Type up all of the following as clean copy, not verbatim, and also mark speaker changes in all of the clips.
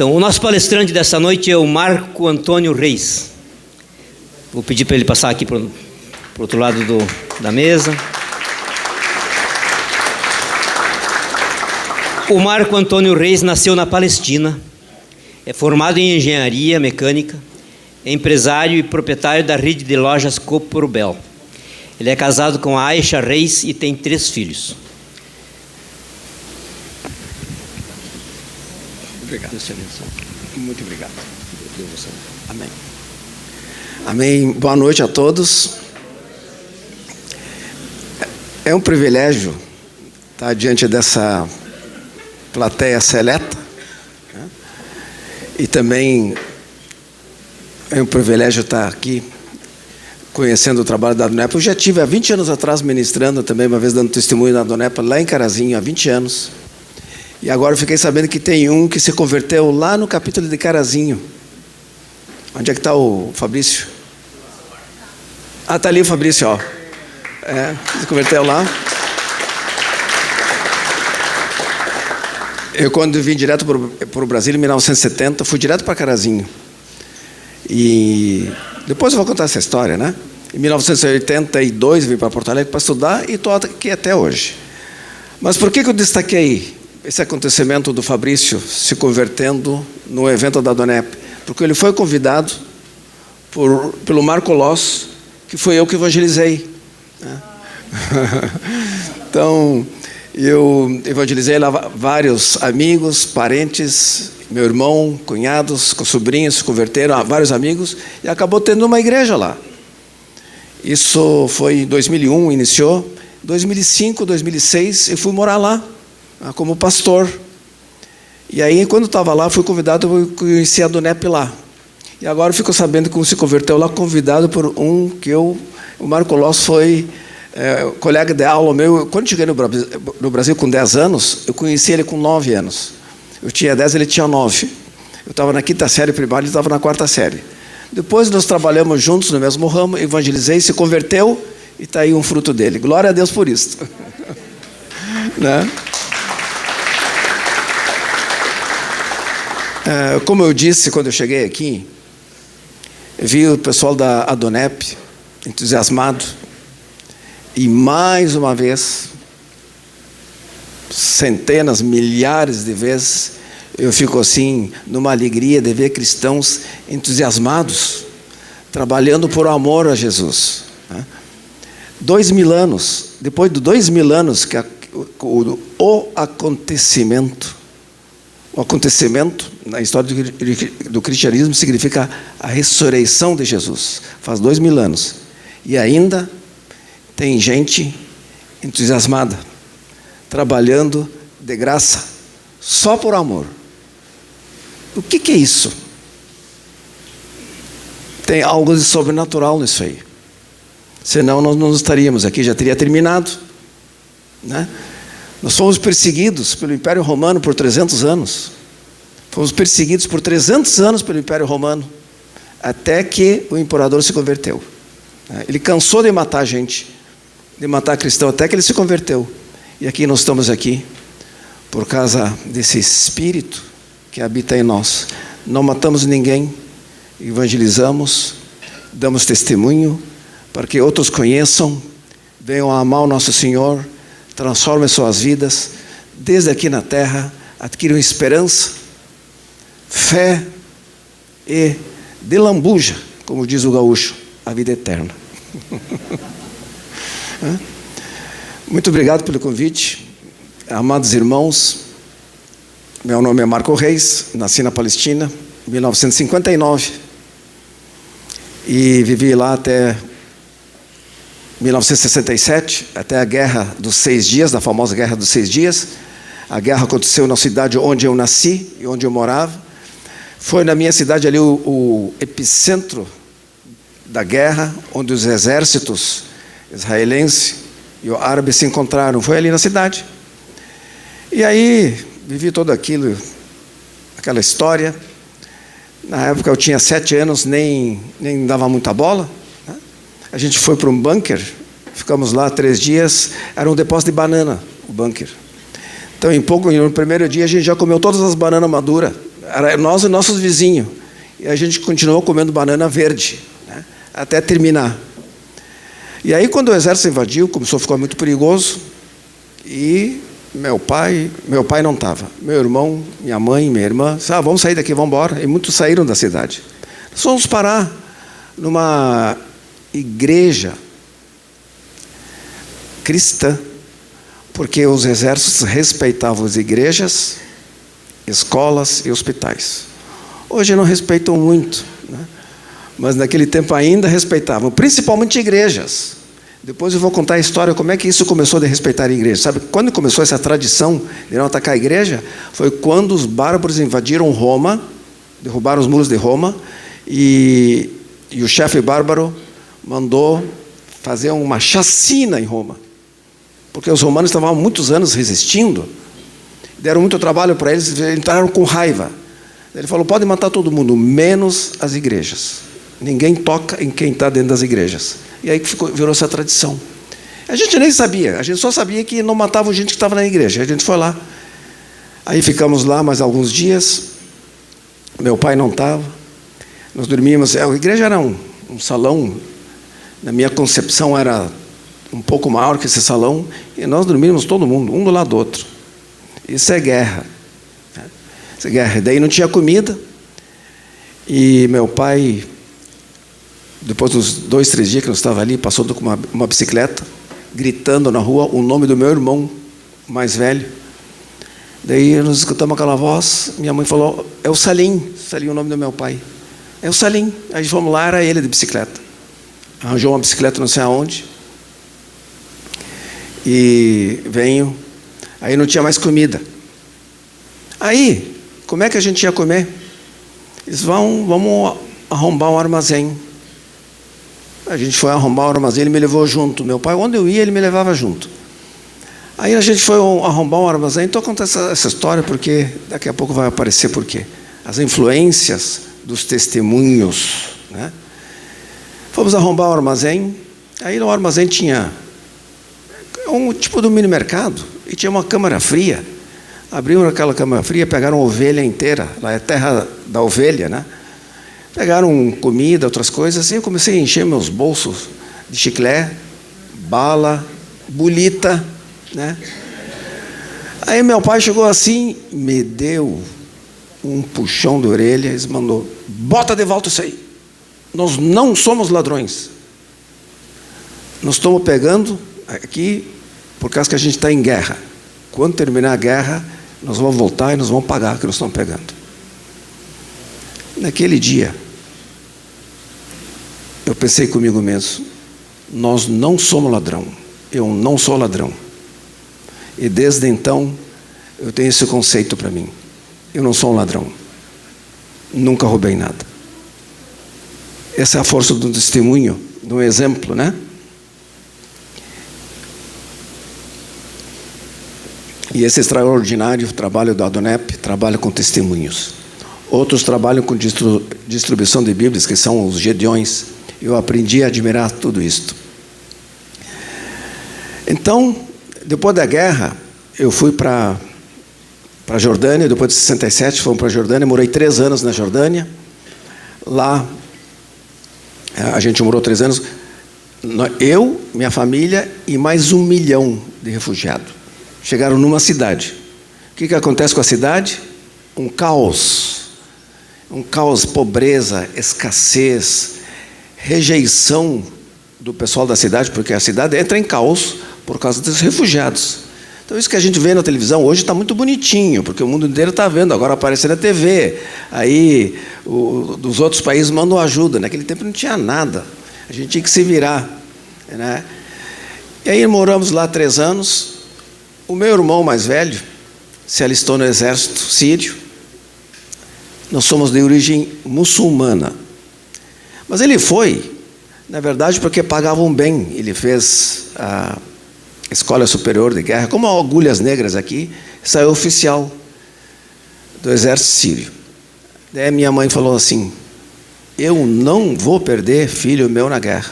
Speaker 1: Então, o nosso palestrante dessa noite é o Marco Antônio Reis. Vou pedir para ele passar aqui para o outro lado da mesa. O Marco Antônio Reis nasceu na Palestina, é formado em engenharia mecânica, é empresário e proprietário da rede de lojas Coprubel. Ele é casado com a Aisha Reis e tem 3 filhos.
Speaker 2: Obrigado. Muito obrigado. Amém. Amém. Boa noite a todos. É um privilégio estar diante dessa plateia seleta, né? E também é um privilégio estar aqui conhecendo o trabalho da Adonep. Eu já estive há 20 anos atrás ministrando também, uma vez dando testemunho da Adonep lá em Carazinho, há 20 anos. E agora eu fiquei sabendo que tem um que se converteu lá no capítulo de Carazinho. Onde é que está o Fabrício? Ah, está ali o Fabrício, ó. Se converteu lá. Eu, quando vim direto para o Brasil, em 1970, fui direto para Carazinho. E depois eu vou contar essa história, né? Em 1982, vim para Porto Alegre para estudar e estou aqui até hoje. Mas por que eu destaquei esse acontecimento do Fabrício se convertendo no evento da Adonep? Porque ele foi convidado pelo Marco Loss, que foi eu que evangelizei, né? Então, eu evangelizei lá vários amigos, parentes, meu irmão, cunhados, sobrinhos se converteram, vários amigos, e acabou tendo uma igreja lá. Isso foi em 2001, iniciou. Em 2005, 2006, eu fui morar lá como pastor. E aí, quando estava lá, fui convidado, eu conheci a Adonep lá. E agora eu fico sabendo que um se converteu lá, convidado por um que o Marco Loss foi colega de aula meu. Quando cheguei no Brasil com 10 anos, eu conheci ele com 9 anos. Eu tinha 10, ele tinha 9. Eu estava na 5ª série primária, ele estava na 4ª série. Depois nós trabalhamos juntos no mesmo ramo, evangelizei, se converteu e está aí um fruto dele. Glória a Deus por isso. Né? Como eu disse quando eu cheguei aqui, vi o pessoal da Adonep entusiasmado, e mais uma vez, centenas, milhares de vezes, eu fico assim, numa alegria de ver cristãos entusiasmados, trabalhando por amor a Jesus. 2000 anos, depois de 2000 anos que o acontecimento na história do cristianismo significa a ressurreição de Jesus. Faz 2000 anos. E ainda tem gente entusiasmada, trabalhando de graça, só por amor. O que é isso? Tem algo de sobrenatural nisso aí. Senão nós não estaríamos aqui, já teria terminado, né? Nós fomos perseguidos pelo Império Romano por 300 anos. Fomos perseguidos por 300 anos pelo Império Romano, até que o imperador se converteu. Ele cansou de matar a gente, de matar cristão, até que ele se converteu. E aqui nós estamos aqui, por causa desse Espírito que habita em nós. Não matamos ninguém, evangelizamos, damos testemunho, para que outros conheçam, venham a amar o nosso Senhor, transformem suas vidas, desde aqui na terra, adquiram esperança, fé e de lambuja, como diz o gaúcho, a vida eterna. Muito obrigado pelo convite, amados irmãos. Meu nome é Marco Reis, nasci na Palestina em 1959 e vivi lá até 1967, até a Guerra dos 6 Dias, da famosa Guerra dos 6 Dias. A guerra aconteceu na cidade onde eu nasci e onde eu morava. Foi na minha cidade ali o epicentro da guerra, onde os exércitos israelense e o árabe se encontraram. Foi ali na cidade. E aí vivi tudo aquilo, aquela história. Na época eu tinha 7 anos, nem dava muita bola, né? A gente foi para um bunker, ficamos lá 3 dias, era um depósito de banana, o bunker. Então no primeiro dia a gente já comeu todas as bananas maduras. Era nós e nossos vizinhos. E a gente continuou comendo banana verde, né, até terminar. E aí, quando o exército invadiu, começou a ficar muito perigoso. E meu pai não estava. Meu irmão, minha mãe, minha irmã, disseram, vamos sair daqui, vamos embora. E muitos saíram da cidade. Nós fomos parar numa igreja cristã, porque os exércitos respeitavam as igrejas, escolas e hospitais. Hoje não respeitam muito, né? Mas naquele tempo ainda respeitavam, principalmente igrejas. Depois eu vou contar a história, como é que isso começou de respeitar a igreja. Sabe, quando começou essa tradição de não atacar a igreja, foi quando os bárbaros invadiram Roma, derrubaram os muros de Roma, e o chefe bárbaro mandou fazer uma chacina em Roma. Porque os romanos estavam há muitos anos resistindo, deram muito trabalho para eles, entraram com raiva. Ele falou, pode matar todo mundo, menos as igrejas. Ninguém toca em quem está dentro das igrejas. E aí virou essa tradição. A gente nem sabia, a gente só sabia que não matavam gente que estava na igreja. A gente foi lá. Aí ficamos lá mais alguns dias. Meu pai não estava. Nós dormíamos. A igreja era um salão, na minha concepção era um pouco maior que esse salão, e nós dormíamos todo mundo, um do lado do outro. Isso é guerra. Isso é guerra. Daí não tinha comida, e meu pai, depois dos 2, 3 dias que eu estava ali, passou com uma bicicleta, gritando na rua o nome do meu irmão mais velho. Daí nós escutamos aquela voz, minha mãe falou, é o Salim. Salim é o nome do meu pai. É o Salim. Aí fomos lá, era ele de bicicleta. Arranjou uma bicicleta não sei aonde. E venho, aí não tinha mais comida. Aí, como é que a gente ia comer? Eles vamos arrombar um armazém. A gente foi arrombar o armazém, ele me levou junto. Meu pai, onde eu ia, ele me levava junto. Aí a gente foi arrombar um armazém. Estou contando essa história porque daqui a pouco vai aparecer por quê. As influências dos testemunhos, né? Fomos arrombar o armazém. Aí no armazém tinha um tipo de mini mercado e tinha uma câmara fria. Abriram aquela câmara fria, pegaram a ovelha inteira, lá é terra da ovelha, né? Pegaram comida, outras coisas, e eu comecei a encher meus bolsos de chiclete, bala, bolita, né? Aí meu pai chegou assim, me deu um puxão de orelha e mandou, bota de volta isso aí. Nós não somos ladrões. Nós estamos pegando aqui por causa que a gente está em guerra. Quando terminar a guerra, nós vamos voltar e nós vamos pagar o que nós estamos pegando. Naquele dia, eu pensei comigo mesmo, nós não somos ladrão. Eu não sou ladrão. E desde então, eu tenho esse conceito para mim. Eu não sou um ladrão. Nunca roubei nada. Essa é a força do testemunho, do exemplo, né? E esse extraordinário trabalho do Adonep trabalha com testemunhos. Outros trabalham com distribuição de Bíblias, que são os Gedeões. Eu aprendi a admirar tudo isto. Então, depois da guerra, eu fui para a Jordânia. Depois de 67, fomos para a Jordânia. Morei 3 anos na Jordânia. Lá, a gente morou 3 anos. Eu, minha família e mais 1 milhão de refugiados. Chegaram numa cidade. O que acontece com a cidade? Um caos. Um caos, pobreza, escassez, rejeição do pessoal da cidade, porque a cidade entra em caos por causa dos refugiados. Então isso que a gente vê na televisão hoje está muito bonitinho, porque o mundo inteiro está vendo, agora aparece na TV. Aí dos outros países mandam ajuda. Naquele tempo não tinha nada. A gente tinha que se virar, né? E aí moramos lá 3 anos. O meu irmão mais velho se alistou no exército sírio. Nós somos de origem muçulmana. Mas ele foi, na verdade, porque pagavam bem. Ele fez a Escola Superior de Guerra, como Agulhas Negras aqui, saiu oficial do exército sírio. Daí minha mãe falou assim, eu não vou perder filho meu na guerra.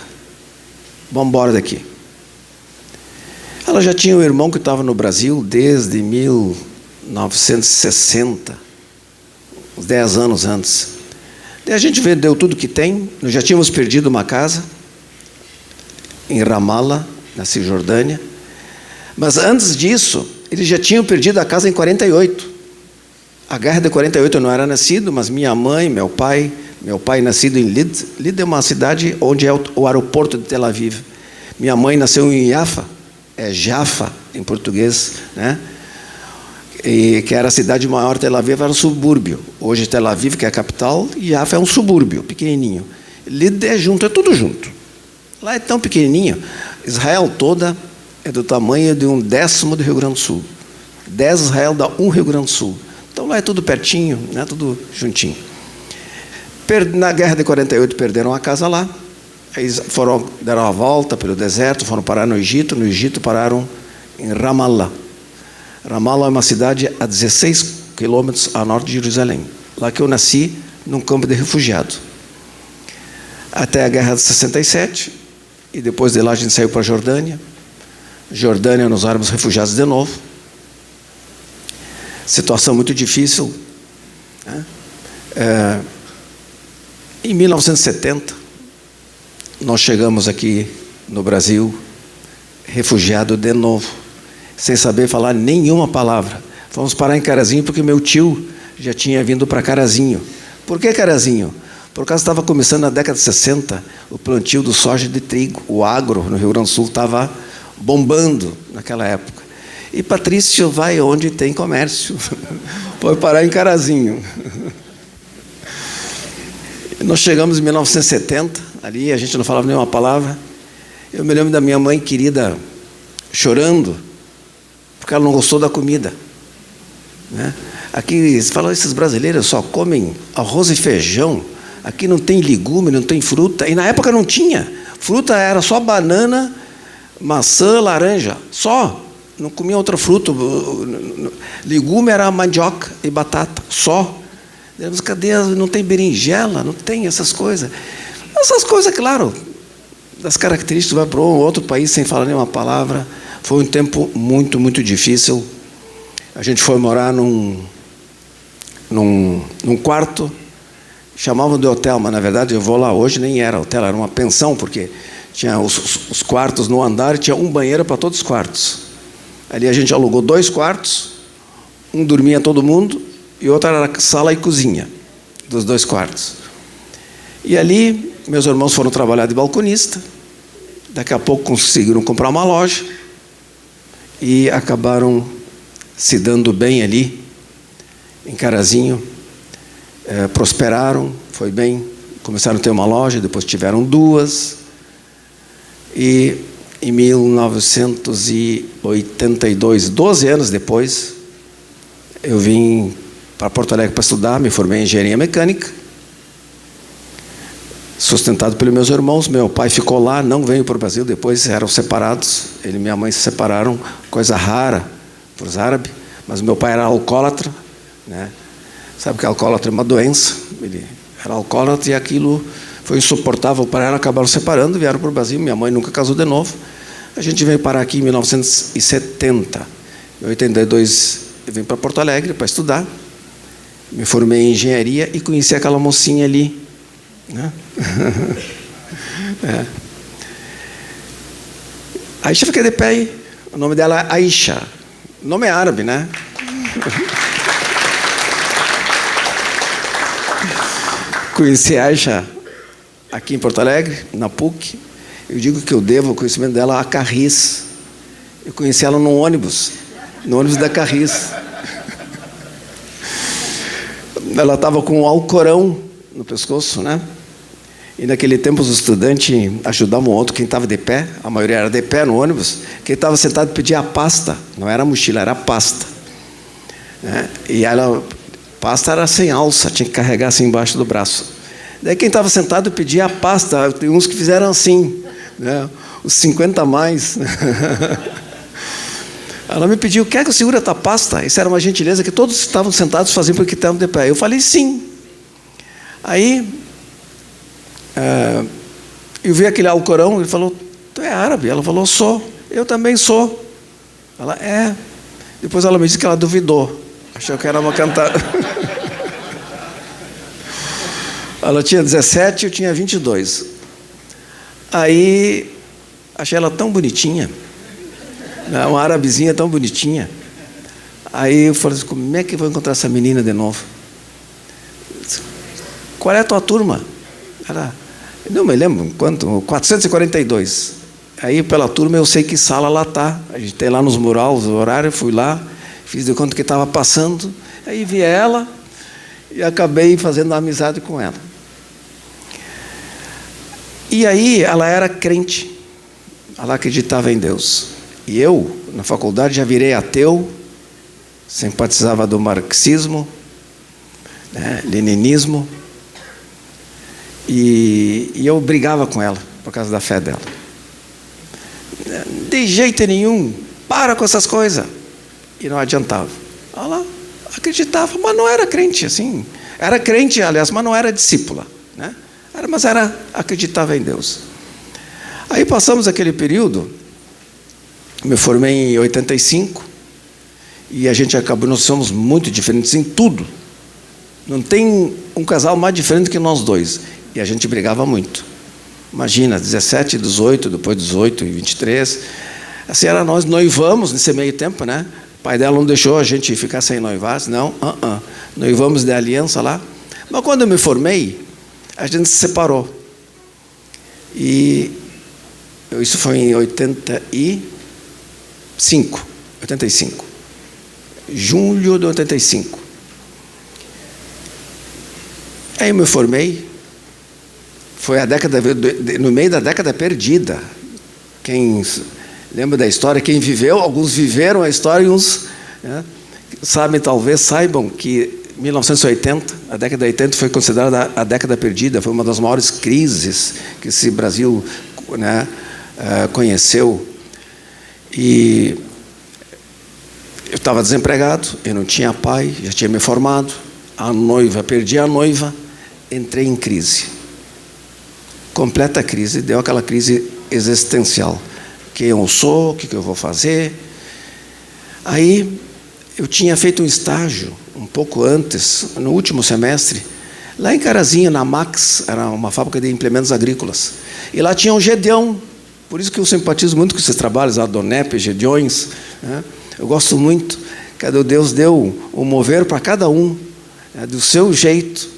Speaker 2: Vamos embora daqui. Ela já tinha um irmão que estava no Brasil desde 1960. uns 10 anos antes. Daí a gente vendeu tudo que tem, nós já tínhamos perdido uma casa em Ramallah, na Cisjordânia, mas antes disso, eles já tinham perdido a casa em 48. A guerra de 48 eu não era nascido, mas minha mãe, meu pai nascido em Lid. Lid é uma cidade onde é o aeroporto de Tel Aviv. Minha mãe nasceu em Jaffa, é Jaffa em português, né? E que era a cidade maior. Tel Aviv era um subúrbio. Hoje Tel Aviv, que é a capital, e Jaffa é um subúrbio, pequenininho. Lid é junto, é tudo junto. Lá é tão pequenininho. Israel toda é do tamanho de 1/10 do Rio Grande do Sul. 10 Israel dá 1 Rio Grande do Sul. Então lá é tudo pertinho, né? Tudo juntinho. Na guerra de 48 perderam a casa lá. Eles deram a volta pelo deserto, foram parar no Egito. No Egito pararam em Ramallah. Ramallah é uma cidade a 16 quilômetros a norte de Jerusalém. Lá que eu nasci, num campo de refugiado. Até a guerra de 67. E depois de lá a gente saiu para a Jordânia. Jordânia, nós éramos refugiados de novo. Situação muito difícil, né? Em 1970, nós chegamos aqui no Brasil, refugiado de novo, sem saber falar nenhuma palavra. Fomos parar em Carazinho porque meu tio já tinha vindo para Carazinho. Por que Carazinho? Por causa estava começando na década de 60 o plantio do soja de trigo. O agro no Rio Grande do Sul estava bombando naquela época. E Patrício vai onde tem comércio. Foi parar em Carazinho. Nós chegamos em 1970, ali a gente não falava nenhuma palavra. Eu me lembro da minha mãe querida chorando, porque ela não gostou da comida, né? Aqui, você fala, esses brasileiros só comem arroz e feijão. Aqui não tem legume, não tem fruta. E na época não tinha. Fruta era só banana, maçã, laranja. Só. Não comia outra fruta. Legume era mandioca e batata. Só. Mas cadê? Não tem berinjela, não tem essas coisas. Essas coisas, claro, das características, vai para outro país sem falar nenhuma palavra. Foi um tempo muito, muito difícil. A gente foi morar num quarto, chamavam de hotel, mas na verdade eu vou lá hoje, nem era hotel, era uma pensão, porque tinha os quartos no andar e tinha um banheiro para todos os quartos. Ali a gente alugou 2 quartos, um dormia todo mundo e outro era sala e cozinha dos 2 quartos. E ali meus irmãos foram trabalhar de balconista, daqui a pouco conseguiram comprar uma loja e acabaram se dando bem ali em Carazinho. Prosperaram, foi bem, começaram a ter uma loja, depois tiveram 2, e em 1982, 12 anos depois, eu vim para Porto Alegre para estudar, me formei em engenharia mecânica, sustentado pelos meus irmãos. Meu pai ficou lá, não veio para o Brasil, depois eram separados, ele e minha mãe se separaram, coisa rara para os árabes, mas meu pai era alcoólatra, né? Sabe que alcoólatra é uma doença. Ele era alcoólatra e aquilo foi insuportável para ela, acabaram separando, vieram para o Brasil. Minha mãe nunca casou de novo. A gente veio parar aqui em 1970. Em 82 eu vim para Porto Alegre para estudar. Me formei em engenharia e conheci aquela mocinha ali, né? Aisha, fiquei de pé aí. O nome dela é Aisha. O nome é árabe, né? Conheci a Aisha aqui em Porto Alegre, na PUC. Eu digo que eu devo o conhecimento dela a Carris. Eu conheci ela no ônibus da Carris. Ela estava com um alcorão no pescoço, né? E naquele tempo os estudantes ajudavam o outro, quem estava de pé, a maioria era de pé no ônibus, quem estava sentado pedia a pasta, não era a mochila, era a pasta, né? E ela... pasta era sem alça, tinha que carregar assim embaixo do braço. Daí quem estava sentado pedia a pasta, tem uns que fizeram assim, né? Os 50 a mais. Ela me pediu, quer que eu segure a tua pasta? Isso era uma gentileza que todos estavam sentados faziam porque estavam de pé. Eu falei sim. Aí, eu vi aquele alcorão, ele falou, tu é árabe? Ela falou, sou. Eu também sou. Ela, é. Depois ela me disse que ela duvidou. Achou que era uma cantada. Ela tinha 17, eu tinha 22. Aí, achei ela tão bonitinha, né? Uma arabezinha tão bonitinha. Aí eu falei assim, como é que eu vou encontrar essa menina de novo? Qual é a tua turma? Ela, não me lembro quanto, 442. Aí pela turma eu sei que sala ela está. A gente tem lá nos murais o horário, fui lá, fiz de conta que estava passando. Aí vi ela e acabei fazendo uma amizade com ela. E aí ela era crente, ela acreditava em Deus. E eu, na faculdade, já virei ateu, simpatizava do marxismo, né, leninismo, e eu brigava com ela por causa da fé dela. De jeito nenhum, para com essas coisas. E não adiantava. Ela acreditava, mas não era crente assim. Era crente, aliás, mas não era discípula, né? Mas acreditava em Deus. Aí passamos aquele período, me formei em 85, e a gente acabou, nós somos muito diferentes em tudo. Não tem um casal mais diferente que nós dois. E a gente brigava muito. Imagina, 17, 18, depois 18 e 23. Assim era, nós noivamos nesse meio tempo, né? O pai dela não deixou a gente ficar sem noivar, não. Noivamos de aliança lá. Mas quando eu me formei, a gente se separou. E isso foi em 85. Julho de 85. Aí eu me formei. Foi a década, no meio da década perdida. Quem lembra da história? Quem viveu, alguns viveram a história e uns, né, talvez saibam que 1980, a década de 80 foi considerada a década perdida, foi uma das maiores crises que esse Brasil, né, conheceu. E eu estava desempregado, eu não tinha pai, já tinha me formado, perdi a noiva, entrei em crise. Completa crise, deu aquela crise existencial. Quem eu sou, o que eu vou fazer? Aí eu tinha feito um estágio, um pouco antes, no último semestre, lá em Carazinho, na Max, era uma fábrica de implementos agrícolas. E lá tinha um Gedeão, por isso que eu simpatizo muito com esses trabalhos, a Donep, Gedeões, né? Eu gosto muito, que Deus deu o mover para cada um, né, do seu jeito,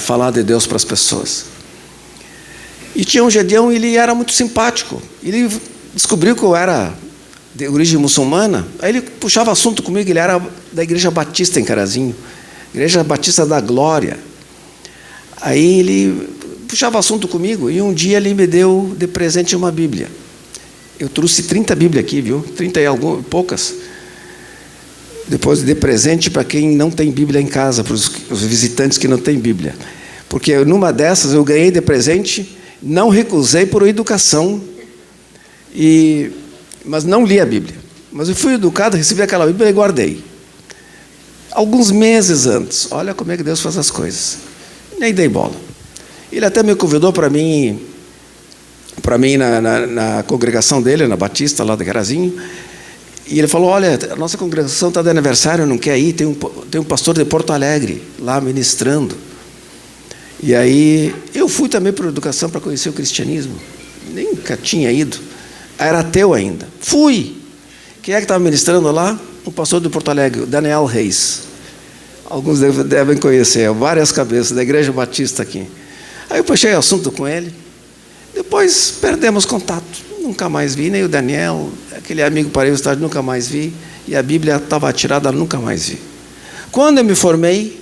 Speaker 2: falar de Deus para as pessoas. E tinha um Gedeão, ele era muito simpático. Ele descobriu que eu era de origem muçulmana, aí ele puxava assunto comigo, ele era da Igreja Batista em Carazinho, Igreja Batista da Glória. Aí ele puxava assunto comigo, e um dia ele me deu de presente uma Bíblia. Eu trouxe 30 Bíblias aqui, viu? 30 e poucas. Depois de presente para quem não tem Bíblia em casa, para os visitantes que não têm Bíblia. Porque numa dessas eu ganhei de presente, não recusei por educação, mas não li a Bíblia. Mas eu fui educado, recebi aquela Bíblia e guardei. Alguns meses antes, olha como é que Deus faz as coisas. Nem dei bola. Ele até me convidou para mim na congregação dele, na Batista, lá de Carazinho. E ele falou, olha, a nossa congregação está de aniversário, não quer ir? Tem um pastor de Porto Alegre lá ministrando. E aí eu fui também para a educação para conhecer o cristianismo. Nunca tinha ido. Era ateu ainda. Fui. Quem é que estava ministrando lá? Um pastor de Porto Alegre, o Daniel Reis. Alguns devem conhecer, várias cabeças da Igreja Batista aqui. Aí eu puxei assunto com ele. Depois perdemos contato. Nunca mais vi, nem o Daniel, aquele amigo para eu estar, nunca mais vi. E a Bíblia estava atirada, nunca mais vi. Quando eu me formei,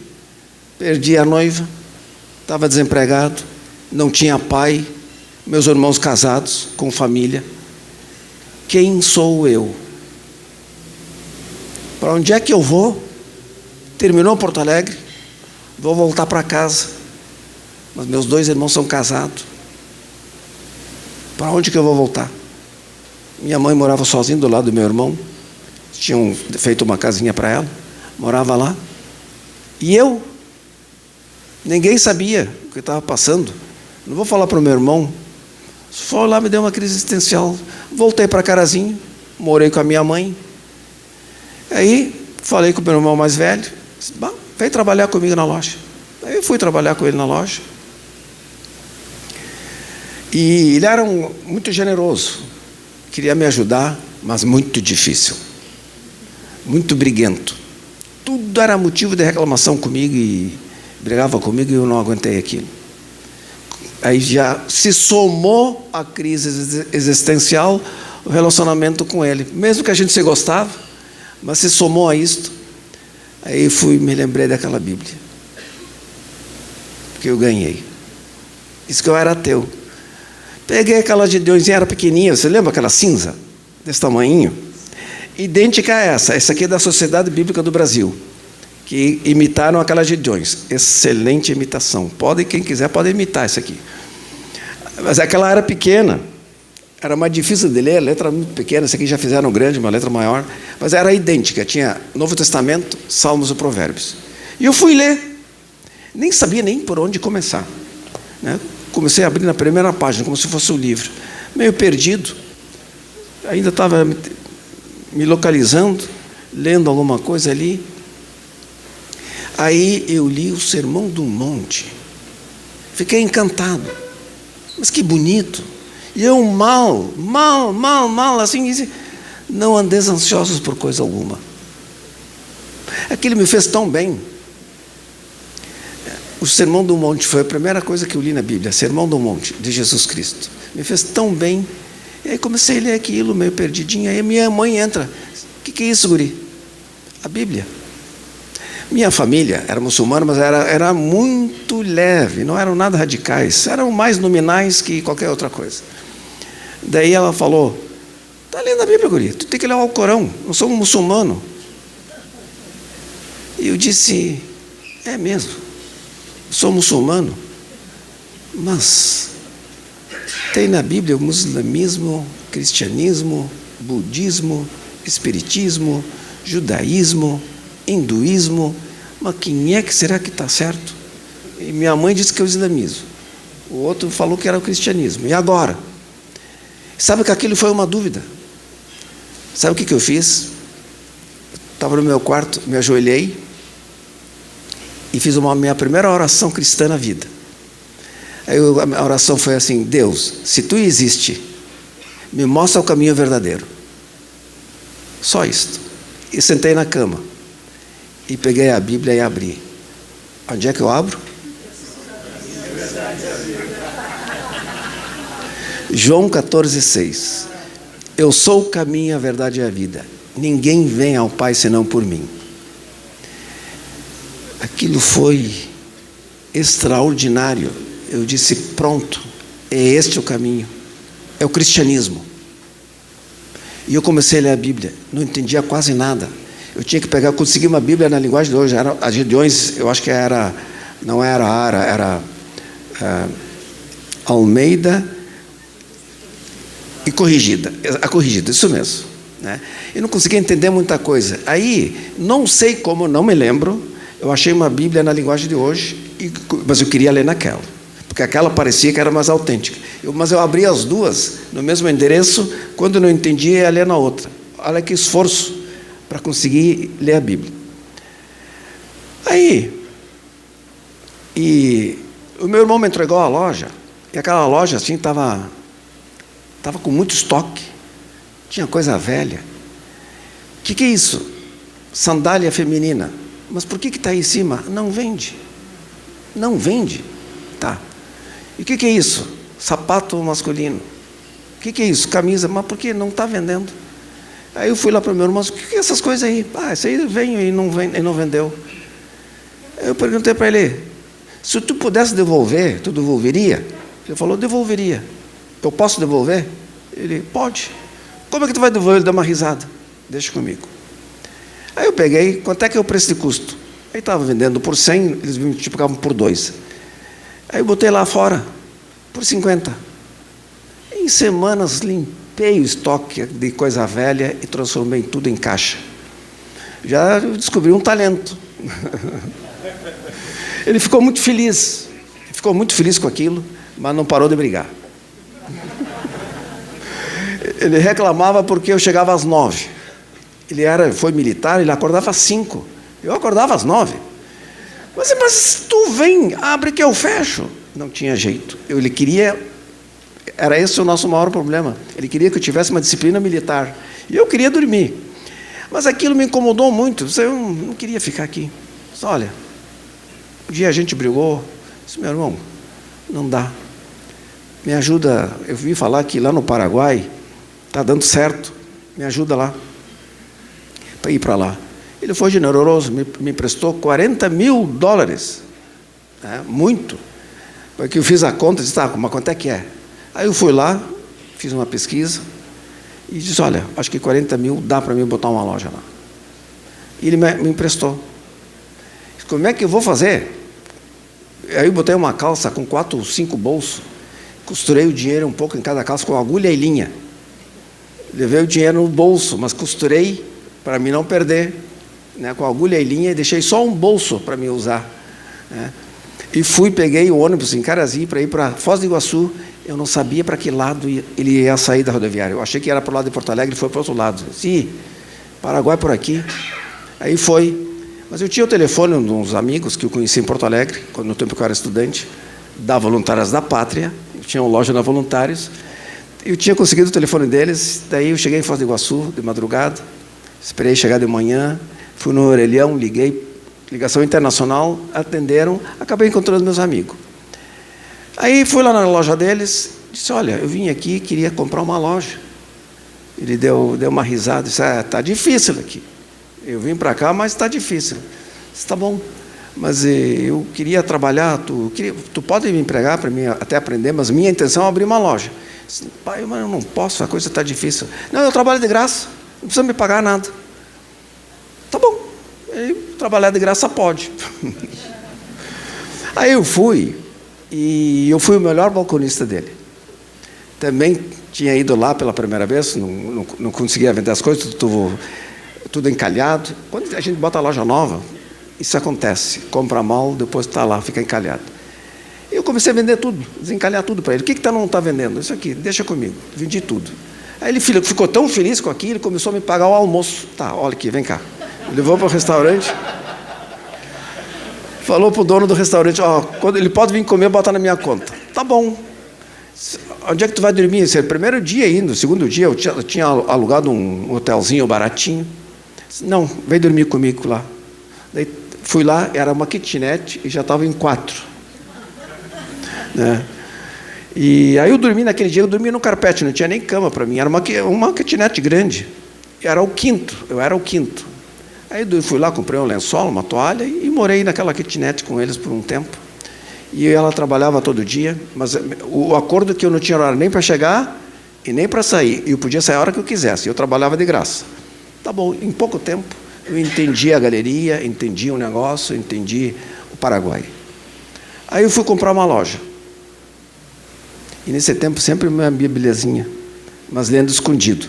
Speaker 2: perdi a noiva, estava desempregado, não tinha pai, meus irmãos casados, com família. Quem sou eu? Para onde é que eu vou? Terminou Porto Alegre, vou voltar para casa. Mas meus 2 irmãos são casados. Para onde que eu vou voltar? Minha mãe morava sozinha do lado do meu irmão. Tinham feito uma casinha para ela. Morava lá. E eu? Ninguém sabia o que estava passando. Não vou falar para o meu irmão. Foi lá, me deu uma crise existencial. Voltei para Carazinho. Morei com a minha mãe. Aí, falei com o meu irmão mais velho. Disse, vem trabalhar comigo na loja. Aí eu fui trabalhar com ele na loja. E ele era muito generoso. Queria me ajudar, mas muito difícil. Muito briguento. Tudo era motivo de reclamação comigo e brigava comigo e eu não aguentei aquilo. Aí já se somou a crise existencial, o relacionamento com ele. Mesmo que a gente se gostava, mas se somou a isto. Aí me lembrei daquela Bíblia. Que eu ganhei. Isso que eu era ateu. Peguei aquela Gideõezinha, era pequenininha, você lembra aquela cinza? Desse tamanhinho? Idêntica a essa. Essa aqui é da Sociedade Bíblica do Brasil, que imitaram aquelas Gideões. Excelente imitação. Quem quiser pode imitar essa aqui. Mas aquela era pequena. Era mais difícil de ler, a letra muito pequena. Essa aqui já fizeram grande, uma letra maior. Mas era idêntica. Tinha Novo Testamento, Salmos e Provérbios. E eu fui ler. Nem sabia nem por onde começar, né? Comecei a abrir na primeira página, como se fosse um livro. Meio perdido. Ainda estava me localizando, lendo alguma coisa ali. Aí eu li o Sermão do Monte. Fiquei encantado. Mas que bonito. E eu mal, assim, disse, não andeis ansiosos por coisa alguma. Aquilo me fez tão bem. O Sermão do Monte foi a primeira coisa que eu li na Bíblia, Sermão do Monte, de Jesus Cristo. Me fez tão bem. E aí comecei a ler aquilo, meio perdidinho. Aí minha mãe entra. O que é isso, guri? A Bíblia. Minha família era muçulmana, mas era muito leve, não eram nada radicais. Eram mais nominais que qualquer outra coisa. Daí ela falou, está lendo a Bíblia, guri? Tu tem que ler o Alcorão, não sou um muçulmano. E eu disse, é mesmo. Sou muçulmano, mas tem na Bíblia o islamismo, cristianismo, budismo, espiritismo, judaísmo, hinduísmo, mas quem é que será que está certo? E minha mãe disse que é o islamismo, o outro falou que era o cristianismo, e agora? Sabe que aquilo foi uma dúvida. Sabe o que eu fiz? Estava no meu quarto, me ajoelhei, e fiz minha primeira oração cristã na vida. Aí a oração foi assim, Deus, se tu existe, me mostra o caminho verdadeiro. Só isto. E sentei na cama. E peguei a Bíblia e abri. Onde é que eu abro? João 14,6. Eu sou o caminho, a verdade e a vida. Ninguém vem ao Pai senão por mim. Aquilo foi extraordinário. Eu disse, pronto, é este o caminho. É o cristianismo. E eu comecei a ler a Bíblia. Não entendia quase nada. Eu tinha que conseguir uma Bíblia na linguagem de hoje. A Gideões, eu acho que não era Ara, era Almeida e corrigida. A corrigida, isso mesmo, né? Eu não conseguia entender muita coisa. Aí, não sei como, não me lembro, eu achei uma Bíblia na linguagem de hoje, mas eu queria ler naquela, porque aquela parecia que era mais autêntica. Mas eu abri as duas no mesmo endereço, quando eu não entendia, ia ler na outra. Olha que esforço para conseguir ler a Bíblia. Aí, e o meu irmão me entregou a loja, e aquela loja assim estava com muito estoque, tinha coisa velha. O que é isso? Sandália feminina. Mas por que está aí em cima? Não vende. Não vende. Tá. E o que é isso? Sapato masculino. O que é isso? Camisa. Mas por que não está vendendo? Aí eu fui lá para o meu irmão, o que é essas coisas aí? Isso aí veio e não vendeu. Aí eu perguntei para ele, se tu pudesse devolver, tu devolveria? Ele falou, devolveria. Eu posso devolver? Ele, pode. Como é que tu vai devolver? Ele deu uma risada. Deixa comigo. Aí eu peguei, quanto é que é o preço de custo? Aí estava vendendo por 100, eles me multiplicavam por 2. Aí eu botei lá fora, por 50. Em semanas limpei o estoque de coisa velha e transformei tudo em caixa. Já descobri um talento. Ele ficou muito feliz com aquilo, mas não parou de brigar. Ele reclamava porque eu chegava às 9. Foi militar, ele acordava às 5. Eu acordava às 9. Mas tu vem, abre que eu fecho. Não tinha jeito. Ele queria, era esse o nosso maior problema. Ele queria que eu tivesse uma disciplina militar. E eu queria dormir. Mas aquilo me incomodou muito. Eu não queria ficar aqui. Disse, olha, um dia a gente brigou. Disse, meu irmão, não dá. Me ajuda. Eu vi falar que lá no Paraguai está dando certo. Me ajuda lá. Para ir para lá. Ele foi generoso, me emprestou $40 mil. Muito. Porque eu fiz a conta e disse, tá, mas quanto é que é? Aí eu fui lá, fiz uma pesquisa e disse, olha, acho que 40 mil dá para mim botar uma loja lá. E ele me emprestou. Disse, como é que eu vou fazer? Aí eu botei uma calça com 4 ou 5 bolsos, costurei o dinheiro um pouco em cada calça com agulha e linha. Levei o dinheiro no bolso, mas costurei para mim não perder, né, com agulha e linha, e deixei só um bolso para me usar. Né? E peguei o ônibus em Carazi para ir para Foz do Iguaçu. Eu não sabia para que lado ele ia sair da rodoviária. Eu achei que era para o lado de Porto Alegre, ele foi para o outro lado. Sim, Paraguai por aqui. Aí foi. Mas eu tinha o telefone de uns amigos que eu conheci em Porto Alegre, no tempo que eu era estudante, da Voluntárias da Pátria. Eu tinha uma loja na Voluntários. Eu tinha conseguido o telefone deles. Daí eu cheguei em Foz do Iguaçu de madrugada. Esperei chegar de manhã. Fui no orelhão, liguei. Ligação internacional, atenderam, acabei encontrando meus amigos. Aí fui lá na loja deles, disse, olha, eu vim aqui, queria comprar uma loja. Ele deu uma risada, disse, está difícil aqui. Eu vim para cá, mas está difícil. Disse, tá bom, mas eu queria trabalhar, tu pode me empregar para mim até aprender, mas minha intenção é abrir uma loja. Disse, pai, mas eu não posso, a coisa está difícil. Não, eu trabalho de graça, não precisa me pagar nada. Tá bom. Aí, trabalhar de graça pode. Aí eu fui, e eu fui o melhor balconista dele. Também tinha ido lá pela primeira vez, não conseguia vender as coisas, tudo encalhado. Quando a gente bota a loja nova, isso acontece. Compra mal, depois está lá, fica encalhado. E eu comecei a vender tudo, desencalhar tudo para ele. O que não está vendendo? Isso aqui, deixa comigo. Vendi tudo. Aí ele ficou tão feliz com aquilo, ele começou a me pagar o almoço. Tá, olha aqui, vem cá. Levou para o restaurante, falou para o dono do restaurante, quando ele pode vir comer, botar na minha conta. Tá bom. Onde é que tu vai dormir? Esse é o primeiro dia ainda, o segundo dia, eu tinha alugado um hotelzinho baratinho. Não, vem dormir comigo lá. Daí fui lá, era uma kitnet e já estava em 4. Né? E aí eu dormi naquele dia, eu dormi no carpete, não tinha nem cama para mim, era uma kitnet grande. Eu era o quinto. Aí eu fui lá, comprei um lençol, uma toalha e morei naquela kitnet com eles por um tempo. E ela trabalhava todo dia, mas o acordo é que eu não tinha hora nem para chegar e nem para sair. E eu podia sair a hora que eu quisesse, eu trabalhava de graça. Tá bom, em pouco tempo eu entendi a galeria, entendi o negócio, entendi o Paraguai. Aí eu fui comprar uma loja. E nesse tempo sempre uma bibliazinha, mas lendo escondido.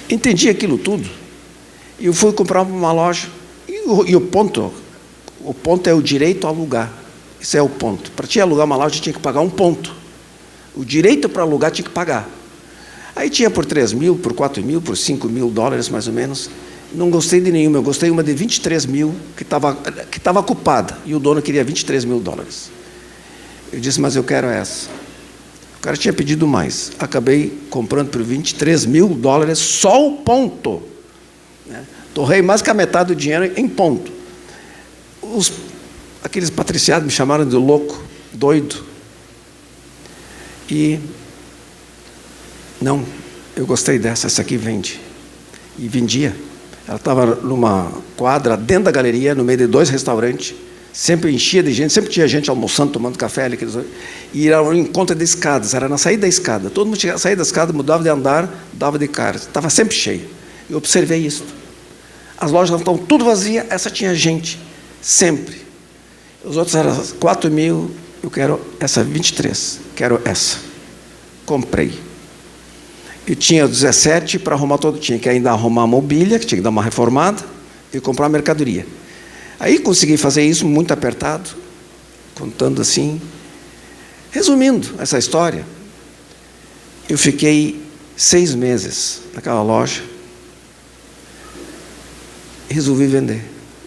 Speaker 2: Entendi aquilo tudo. E eu fui comprar uma loja. E o ponto é o direito a alugar. Esse é o ponto. Para te alugar uma loja, tinha que pagar um ponto. O direito para alugar tinha que pagar. Aí tinha por 3 mil, por 4 mil, por 5 mil dólares, mais ou menos. Não gostei de nenhuma. Eu gostei de uma de 23 mil, que estava ocupada. E o dono queria 23 mil dólares. Eu disse, mas eu quero essa. O cara tinha pedido mais. Acabei comprando por 23 mil dólares só o ponto. Torrei mais que a metade do dinheiro em ponto. Aqueles patriciados me chamaram de louco, doido. E não, eu gostei dessa, essa aqui vende. E vendia. Ela estava numa quadra dentro da galeria, no meio de 2 restaurantes. Sempre enchia de gente, sempre tinha gente almoçando, tomando café. E era um encontro de escadas, era na saída da escada. Todo mundo saía da escada, mudava de andar, dava de cara. Estava sempre cheio. Eu observei isso. As lojas estavam tudo vazias, essa tinha gente, sempre. Os outros eram 4 mil, eu quero essa 23, quero essa. Comprei. Eu tinha 17 para arrumar todo, tinha que ainda arrumar a mobília, que tinha que dar uma reformada, e comprar a mercadoria. Aí consegui fazer isso muito apertado, contando assim. Resumindo essa história, eu fiquei 6 meses naquela loja, resolvi vender.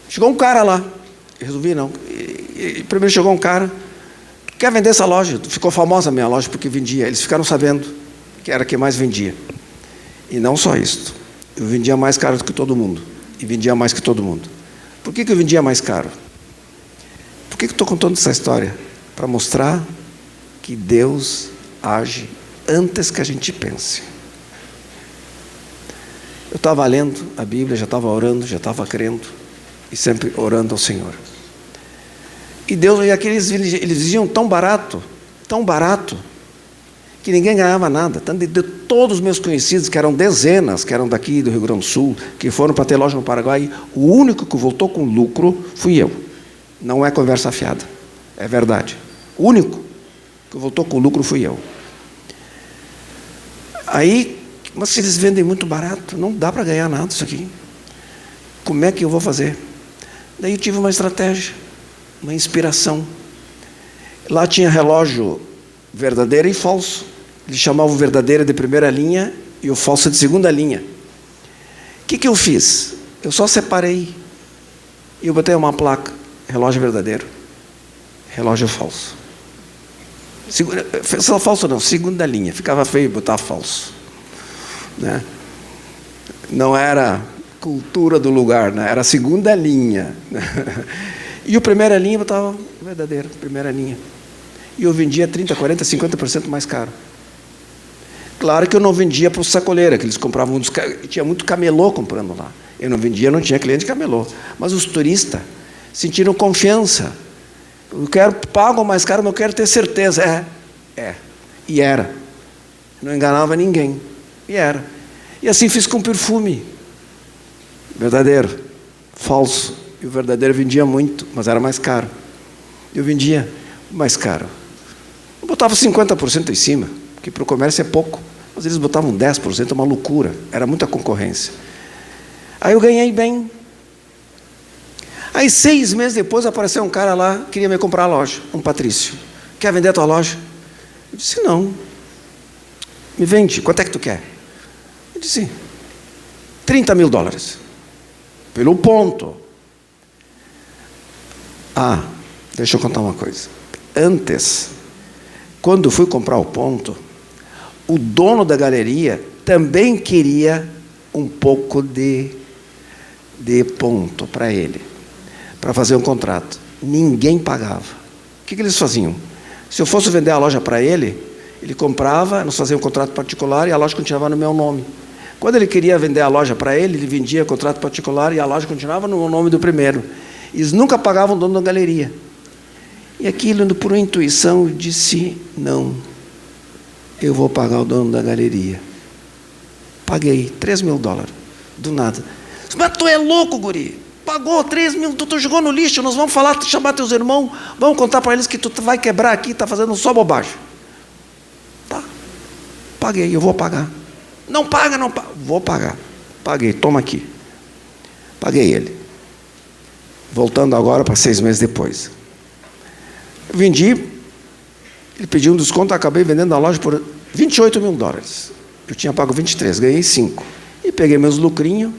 Speaker 2: Chegou um cara lá. Eu resolvi não. Primeiro chegou um cara. Quer vender essa loja? Ficou famosa a minha loja porque vendia. Eles ficaram sabendo que era quem mais vendia. E não só isso. Eu vendia mais caro do que todo mundo. E vendia mais que todo mundo. Por que eu vendia mais caro? Por que eu estou contando essa história? Para mostrar que Deus age antes que a gente pense. Eu estava lendo a Bíblia, já estava orando, já estava crendo. E sempre orando ao Senhor. E Deus, e aqueles, eles vendiam tão barato, que ninguém ganhava nada. Tanto de todos os meus conhecidos, que eram dezenas, que eram daqui do Rio Grande do Sul, que foram para ter loja no Paraguai, o único que voltou com lucro fui eu. Não é conversa fiada, é verdade. O único que voltou com lucro fui eu. Aí, mas se eles vendem muito barato, não dá para ganhar nada isso aqui. Como é que eu vou fazer? Daí eu tive uma estratégia, uma inspiração. Lá tinha relógio verdadeiro e falso. Eles chamavam o verdadeiro de primeira linha e o falso de segunda linha. O que eu fiz? Eu só separei e eu botei uma placa, relógio verdadeiro, relógio falso. Só falso não, segunda linha. Ficava feio botar falso, né? Não era cultura do lugar, né? Era a segunda linha. E o primeira linha eu botava verdadeiro, primeira linha. E eu vendia 30%, 40%, 50% mais caro. Claro que eu não vendia para os sacoleiros, que eles compravam, tinha muito camelô comprando lá. Eu não vendia, não tinha cliente de camelô. Mas os turistas sentiram confiança. Eu quero, pago mais caro, mas eu quero ter certeza. E era. Não enganava ninguém. E era. E assim fiz com perfume. Verdadeiro, falso. E o verdadeiro vendia muito, mas era mais caro. Eu vendia mais caro. Eu botava 50% em cima, que para o comércio é pouco. Mas eles botavam 10%, uma loucura. Era muita concorrência. Aí eu ganhei bem. Aí 6 meses depois apareceu um cara lá, queria me comprar a loja, um Patrício. Quer vender a tua loja? Eu disse, não. Me vende, quanto é que tu quer? Eu disse, $30 mil. Pelo ponto. Deixa eu contar uma coisa. Antes, quando fui comprar o ponto, o dono da galeria também queria um pouco de ponto para ele, para fazer um contrato. Ninguém pagava. O que eles faziam? Se eu fosse vender a loja para ele, ele comprava, nós fazíamos um contrato particular e a loja continuava no meu nome. Quando ele queria vender a loja para ele, ele vendia contrato particular e a loja continuava no nome do primeiro. Eles nunca pagavam o dono da galeria. E aquilo, por intuição, eu disse, não, eu vou pagar o dono da galeria. Paguei $3 mil, do nada. Mas tu é louco, guri? Pagou 3 mil, tu jogou no lixo, nós vamos falar, chamar teus irmãos, vamos contar para eles que tu vai quebrar aqui, está fazendo só bobagem. Tá, paguei, eu vou pagar. Não paga, não paga. Vou pagar. Paguei, toma aqui. Paguei ele. Voltando agora para 6 meses depois. Eu vendi, ele pediu um desconto, acabei vendendo a loja por $28 mil. Eu tinha pago 23, ganhei 5. E peguei meus lucrinhos.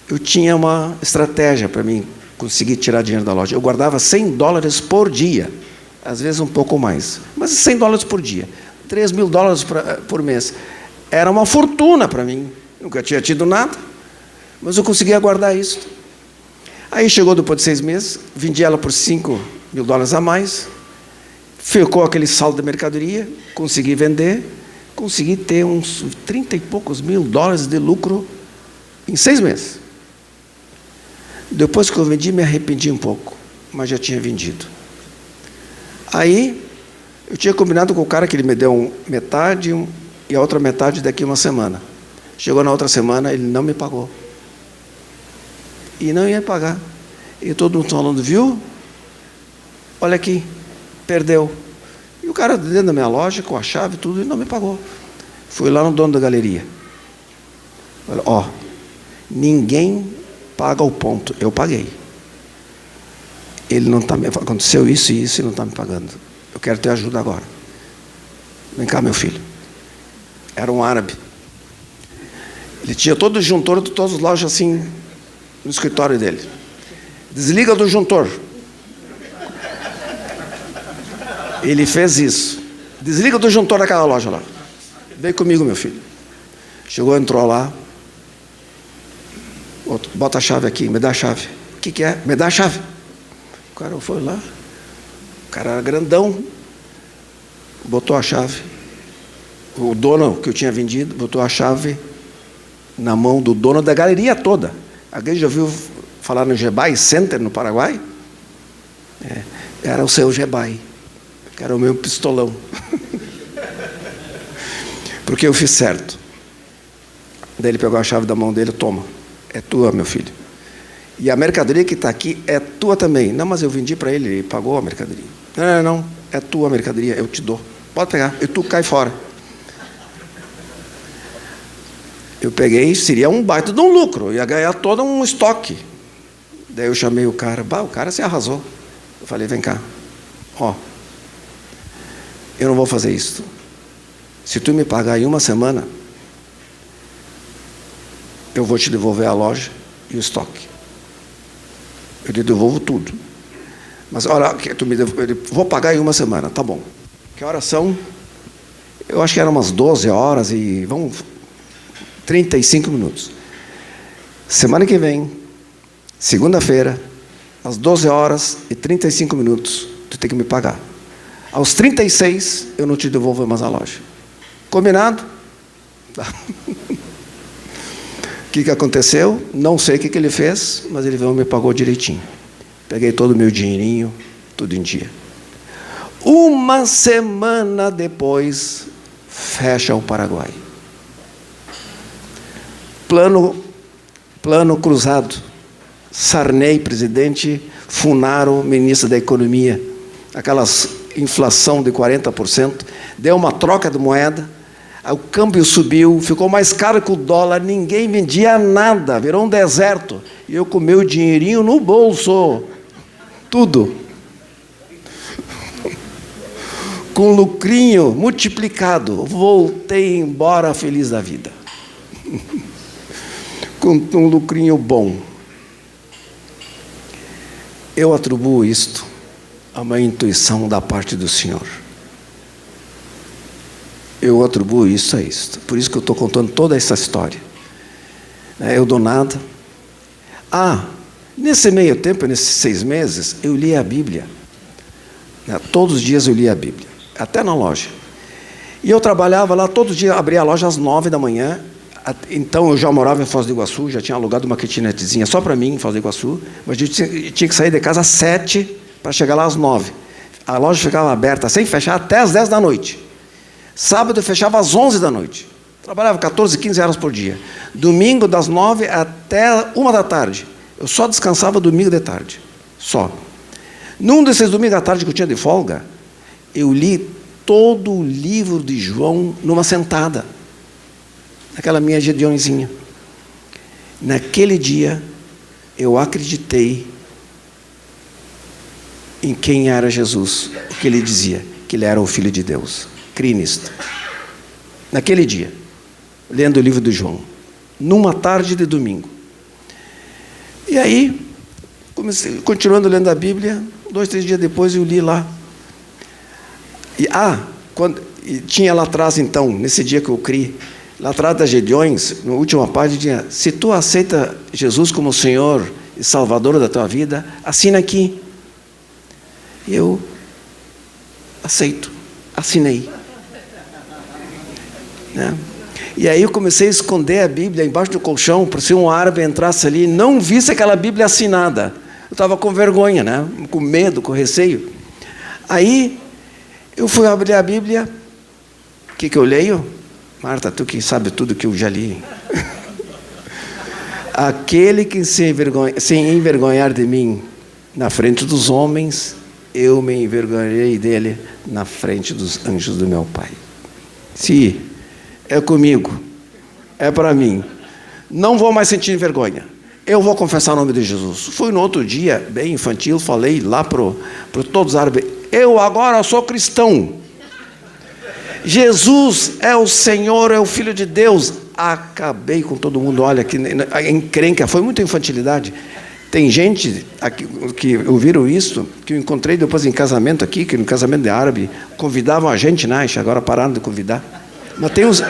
Speaker 2: Eu tinha uma estratégia para mim conseguir tirar dinheiro da loja. Eu guardava $100 por dia. Às vezes um pouco mais. Mas $100 por dia. $3 mil por mês. Era uma fortuna para mim. Nunca tinha tido nada. Mas eu conseguia guardar isso. Aí chegou depois de 6 meses, vendi ela por $5 mil a mais, ficou aquele saldo de mercadoria, consegui vender, consegui ter uns 30 e poucos mil dólares de lucro em 6 meses. Depois que eu vendi, me arrependi um pouco, mas já tinha vendido. Aí, eu tinha combinado com o cara que ele me deu metade e a outra metade daqui uma semana. Chegou na outra semana, ele não me pagou. E não ia pagar. E todo mundo falando, viu? Olha aqui, perdeu. E o cara dentro da minha loja, com a chave e tudo, ele não me pagou. Fui lá no dono da galeria. Olha, ninguém paga o ponto. Eu paguei. Ele não está me... Aconteceu isso e isso e não está me pagando. Eu quero ter ajuda agora. Vem cá, meu filho. Era um árabe. Ele tinha todo o juntor de todas as lojas assim no escritório dele. Desliga do juntor. Ele fez isso. Desliga do juntor daquela loja lá. Vem comigo, meu filho. Chegou, entrou lá. Bota a chave aqui, me dá a chave. O que é? Me dá a chave. O cara foi lá. O cara era grandão. Botou a chave. O dono que eu tinha vendido botou a chave na mão do dono da galeria toda. Alguém já ouviu falar no Gebai Center, no Paraguai? Era o seu Gebai, que era o meu pistolão. Porque eu fiz certo. Daí ele pegou a chave da mão dele, toma, é tua, meu filho. E a mercadoria que está aqui é tua também. Não, mas eu vendi para ele, ele pagou a mercadoria. Não, é tua mercadoria, eu te dou. Pode pegar, e tu cai fora. Eu peguei, seria um baita de um lucro, ia ganhar todo um estoque. Daí eu chamei o cara, o cara se arrasou. Eu falei, vem cá, eu não vou fazer isso. Se tu me pagar em uma semana, eu vou te devolver a loja e o estoque. Eu te devolvo tudo. Mas olha, eu vou pagar em uma semana, tá bom. Que horas são? Eu acho que eram umas 12 horas e vamos 35 minutos. Semana que vem, segunda-feira, às 12 horas e 35 minutos, tu tem que me pagar. Aos 36, eu não te devolvo mais a loja. Combinado? Tá. O que aconteceu? Não sei o que ele fez, mas ele veio e me pagou direitinho. Peguei todo o meu dinheirinho, tudo em dia. Uma semana depois, fecha o Paraguai. Plano cruzado. Sarney, presidente, Funaro, ministro da Economia. Aquelas inflação de 40%. Deu uma troca de moeda. O câmbio subiu, ficou mais caro que o dólar, ninguém vendia nada, virou um deserto. E eu com meu dinheirinho no bolso. Tudo. Com lucrinho multiplicado. Voltei embora feliz da vida. Com um lucrinho bom. Eu atribuo isto a uma intuição da parte do Senhor. Eu atribuo isso a isto. Por isso que eu estou contando toda essa história. Eu do nada. Nesse meio tempo, nesses 6 meses, eu li a Bíblia. Todos os dias eu li a Bíblia. Até na loja. E eu trabalhava lá, todos os dias, abria a loja às 9 da manhã. Então eu já morava em Foz do Iguaçu, já tinha alugado uma kitnetzinha só para mim em Foz do Iguaçu, mas eu tinha que sair de casa às 7 para chegar lá às 9. A loja ficava aberta sem fechar até às 10 da noite. Sábado eu fechava às 11 da noite. Trabalhava 14, 15 horas por dia. Domingo das 9 até 1 da tarde. Eu só descansava domingo de tarde. Só. Num desses domingos à tarde que eu tinha de folga, eu li todo o livro de João numa sentada. Naquela minha Gedeonzinha. Naquele dia, eu acreditei em quem era Jesus. O que ele dizia, que ele era o Filho de Deus. Criei nisto. Naquele dia, lendo o livro de João. Numa tarde de domingo. E aí, continuando lendo a Bíblia, 2, 3 dias depois eu li lá. E tinha lá atrás então, nesse dia que eu criei, lá atrás das Gedeões, na última página, tinha: se tu aceita Jesus como Senhor e Salvador da tua vida, assina aqui. E eu aceito, assinei. E aí eu comecei a esconder a Bíblia embaixo do colchão, para se um árabe entrasse ali e não visse aquela Bíblia assinada. Eu estava com vergonha, com medo, com receio. Aí eu fui abrir a Bíblia. O que eu leio? Marta, tu que sabe tudo que eu já li. Aquele que se envergonhar de mim na frente dos homens, eu me envergonharei dele na frente dos anjos do meu Pai. Se é comigo, é para mim, não vou mais sentir vergonha. Eu vou confessar o nome de Jesus. Fui no outro dia, bem infantil, falei lá para todos os árabes: eu agora sou cristão. Jesus é o Senhor, é o Filho de Deus. Acabei com todo mundo. Olha, que encrenca, foi muita infantilidade. Tem gente aqui, que ouviram isso, que eu encontrei depois em casamento aqui, que no casamento de árabe, convidavam a gente, né? Agora pararam de convidar. Mas tem uns...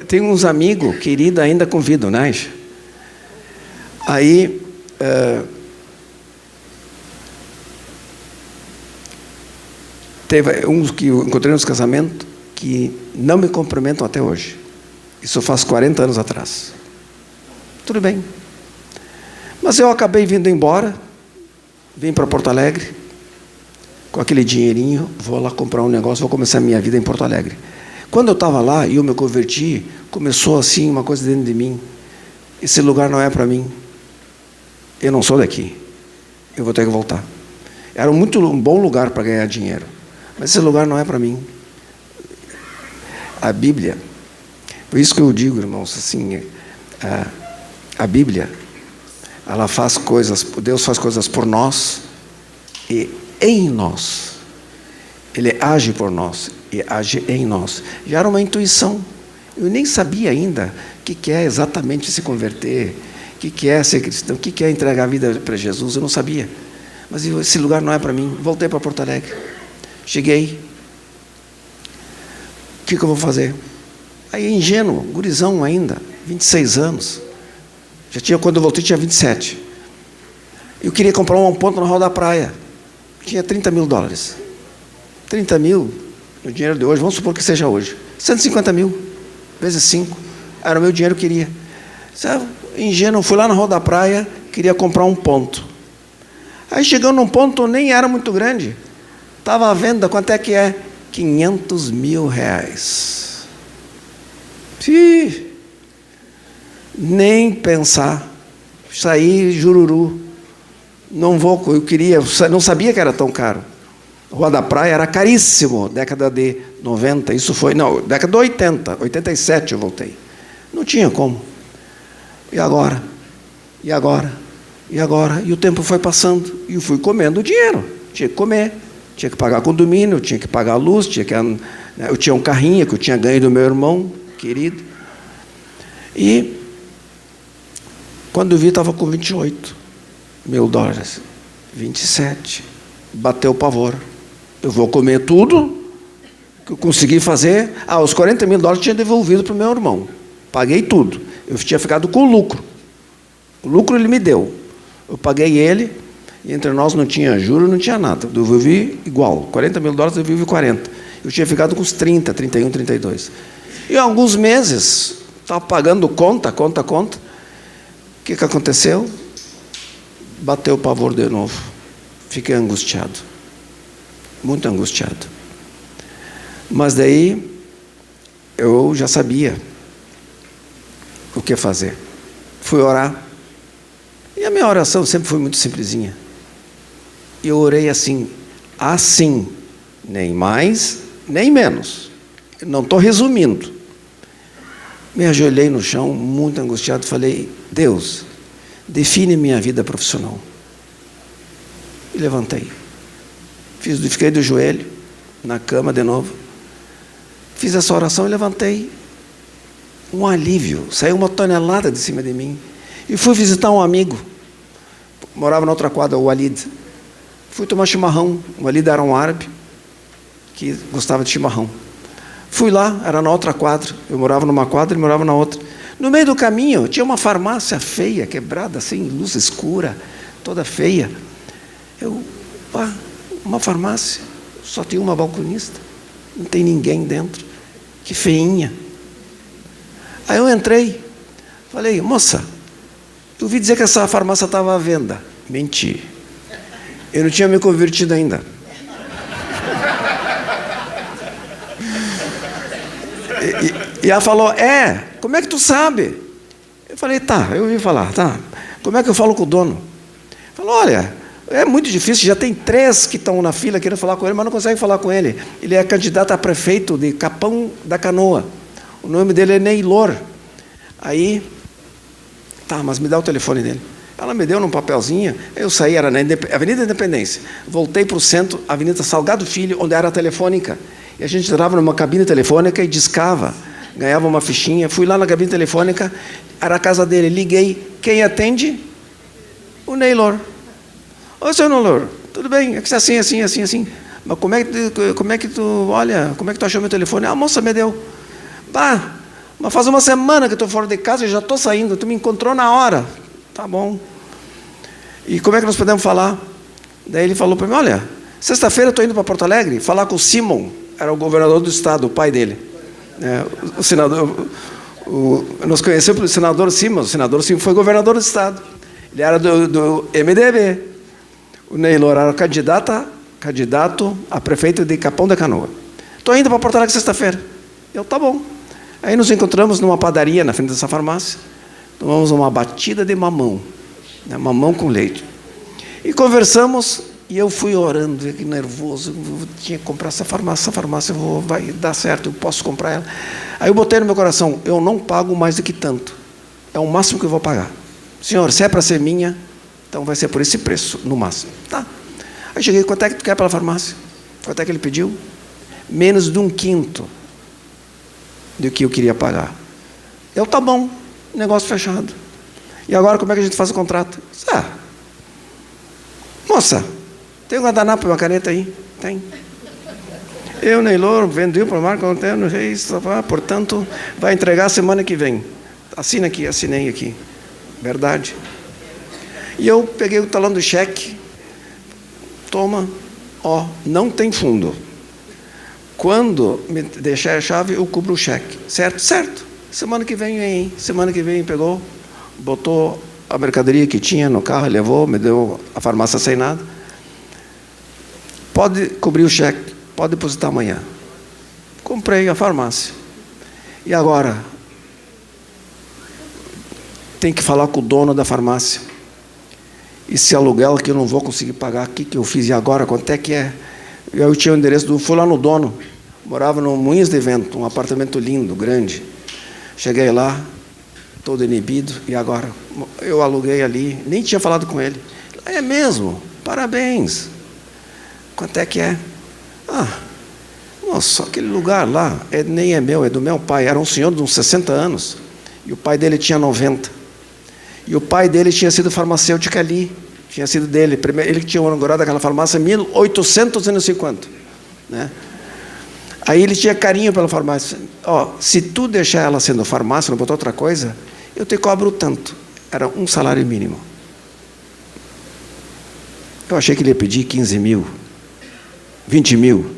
Speaker 2: tem uns amigos queridos ainda convidam, né? Aí... teve uns que eu encontrei nos casamentos que não me cumprimentam até hoje. Isso faz 40 anos atrás. Tudo bem. Mas eu acabei vindo embora, vim para Porto Alegre, com aquele dinheirinho, vou lá comprar um negócio, vou começar a minha vida em Porto Alegre. Quando eu estava lá e eu me converti, começou assim uma coisa dentro de mim. Esse lugar não é para mim. Eu não sou daqui. Eu vou ter que voltar. Era um bom lugar para ganhar dinheiro. Mas esse lugar não é para mim. A Bíblia, por isso que eu digo, irmãos, assim, a Bíblia, ela faz coisas, Deus faz coisas por nós e em nós. Ele age por nós e age em nós. Já era uma intuição. Eu nem sabia ainda o que é exatamente se converter, o que é ser cristão, o que é entregar a vida para Jesus. Eu não sabia. Mas esse lugar não é para mim. Voltei para Porto Alegre. Cheguei. O que eu vou fazer? Aí, ingênuo, gurizão ainda, 26 anos. Quando eu voltei, tinha 27. Eu queria comprar um ponto na Rua da Praia. Tinha $30 mil. 30 mil, no dinheiro de hoje, vamos supor que seja hoje. 150 mil, vezes 5. Era o meu dinheiro que eu queria. Sabe, ingênuo, fui lá na Rua da Praia, queria comprar um ponto. Aí chegando num ponto, nem era muito grande. Estava à venda, quanto é que é? R$500 mil. Sim. Nem pensar. Saí jururu. Não vou, eu queria, não sabia que era tão caro. Rua da Praia era caríssimo, década de 90, isso foi, não, década de 80, 87 eu voltei. Não tinha como. E agora? E agora? E agora? E o tempo foi passando, e eu fui comendo o dinheiro. Tinha que comer, tinha que pagar condomínio, tinha que pagar a luz, eu tinha um carrinho que eu tinha ganho do meu irmão, querido. E, quando eu vi, estava com $28 mil. 27. Bateu o pavor. Eu vou comer tudo que eu consegui fazer. Os $40 mil eu tinha devolvido para o meu irmão. Paguei tudo. Eu tinha ficado com o lucro. O lucro ele me deu. Eu paguei ele, e entre nós não tinha juros, não tinha nada. Eu devolvi igual. $40 mil, eu devolvi 40. Eu tinha ficado com os 30, 31, 32. E há alguns meses, estava pagando conta. O que aconteceu? Bateu o pavor de novo. Fiquei angustiado. Muito angustiado. Mas daí, eu já sabia o que fazer. Fui orar. E a minha oração sempre foi muito simplesinha. E eu orei assim, nem mais, nem menos. Eu não estou resumindo. Me ajoelhei no chão, muito angustiado, falei, Deus, define minha vida profissional. E levantei. Fiquei do joelho, na cama de novo. Fiz essa oração e levantei. Um alívio, saiu uma tonelada de cima de mim. E fui visitar um amigo, morava na outra quadra, o Walid. Fui tomar chimarrão. O Walid era um árabe que gostava de chimarrão. Fui lá, era na outra quadra. Eu morava numa quadra, ele morava na outra. No meio do caminho, tinha uma farmácia feia, quebrada assim, luz escura, toda feia. Uma farmácia, só tem uma balconista, não tem ninguém dentro. Que feinha. Aí eu entrei, falei, moça, eu ouvi dizer que essa farmácia estava à venda. Menti. Eu não tinha me convertido ainda. E ela falou, como é que tu sabe? Eu falei, eu ouvi falar, Como é que eu falo com o dono? Falou, olha, é muito difícil, já tem 3 que estão na fila querendo falar com ele, mas não conseguem falar com ele. Ele é candidato a prefeito de Capão da Canoa. O nome dele é Neylor. Aí, mas me dá o telefone dele. Ela me deu num papelzinho, eu saí, era na Avenida Independência. Voltei para o centro, Avenida Salgado Filho, onde era a telefônica. E a gente entrava numa cabine telefônica e discava. ganhava uma fichinha, fui lá na cabine telefônica, era a casa dele, liguei, quem atende? O Neylor. Ô, seu Neylor, tudo bem? É que assim, assim, assim, assim. Mas como é que tu achou meu telefone? A moça me deu. Bah, mas faz uma semana que eu estou fora de casa e já estou saindo, tu me encontrou na hora. Tá bom. E como é que nós podemos falar? Daí ele falou para mim, olha, sexta-feira eu estou indo para Porto Alegre falar com o Simon, era o governador do estado, o pai dele. O senador, nós conhecemos o senador Simon foi governador do estado. Ele era do MDB. O Neylor era candidato a prefeito de Capão da Canoa. Estou indo para Porto Alegre sexta-feira. Eu, tá bom. Aí nos encontramos numa padaria na frente dessa farmácia, tomamos uma batida de mamão, né, mamão com leite. E conversamos, e eu fui orando, que nervoso, eu tinha que comprar essa farmácia vai dar certo, eu posso comprar ela. Aí eu botei no meu coração, eu não pago mais do que tanto, é o máximo que eu vou pagar. Senhor, se é para ser minha, então vai ser por esse preço, no máximo. Tá. Aí cheguei, quanto é que tu quer pela farmácia? Quanto é que ele pediu? Menos de 1/5 do que eu queria pagar. Eu, tá bom, negócio fechado. E agora como é que a gente faz o contrato? Moça, tem um guardanapo e uma caneta aí? Tem. Eu, Neylor, vendi para o Marco Antônio Reis, portanto, vai entregar semana que vem. Assina aqui, assinei aqui. Verdade. E eu peguei o talão do cheque, toma, não tem fundo. Quando me deixar a chave, eu cubro o cheque. Certo? Certo. Semana que vem, pegou, botou a mercadoria que tinha no carro, levou, me deu a farmácia sem nada. Pode cobrir o cheque, pode depositar amanhã. Comprei a farmácia. E agora? Tem que falar com o dono da farmácia. Esse aluguel que eu não vou conseguir pagar, o que eu fiz? E agora? Quanto é que é? Eu tinha o endereço, fui lá no dono, morava no Moinhos de Vento, um apartamento lindo, grande. Cheguei lá, todo inibido, e agora? Eu aluguei ali, nem tinha falado com ele. É mesmo? Parabéns. Quanto é que é? Nossa, aquele lugar lá nem é meu, é do meu pai. Era um senhor de uns 60 anos, e o pai dele tinha 90. E o pai dele tinha sido farmacêutico ali. Tinha sido dele. Ele que tinha inaugurado aquela farmácia em 1800 e não sei quanto. Né? Aí ele tinha carinho pela farmácia. Se tu deixar ela sendo farmácia, não botar outra coisa, eu te cobro tanto. Era um salário mínimo. Eu achei que ele ia pedir 15 mil, 20 mil.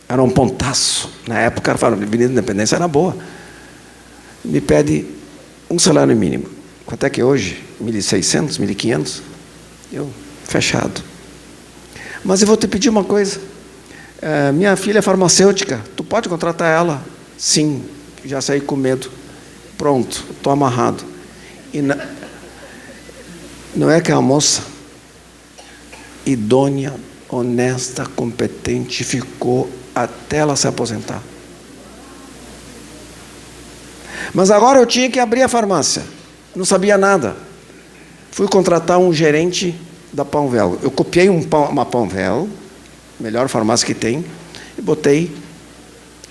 Speaker 2: Era um pontaço. Na época, a Avenida Independência era boa. Me pede um salário mínimo. Quanto é que é hoje? 1.600, 1.500? Eu, fechado. Mas eu vou te pedir uma coisa. Minha filha é farmacêutica. Tu pode contratar ela? Sim. Já saí com medo. Pronto, estou amarrado. E não é que a moça idônea, honesta, competente, ficou até ela se aposentar. Mas agora eu tinha que abrir a farmácia. Não sabia nada. Fui contratar um gerente da Panvel. Eu copiei uma Panvel, melhor farmácia que tem, e botei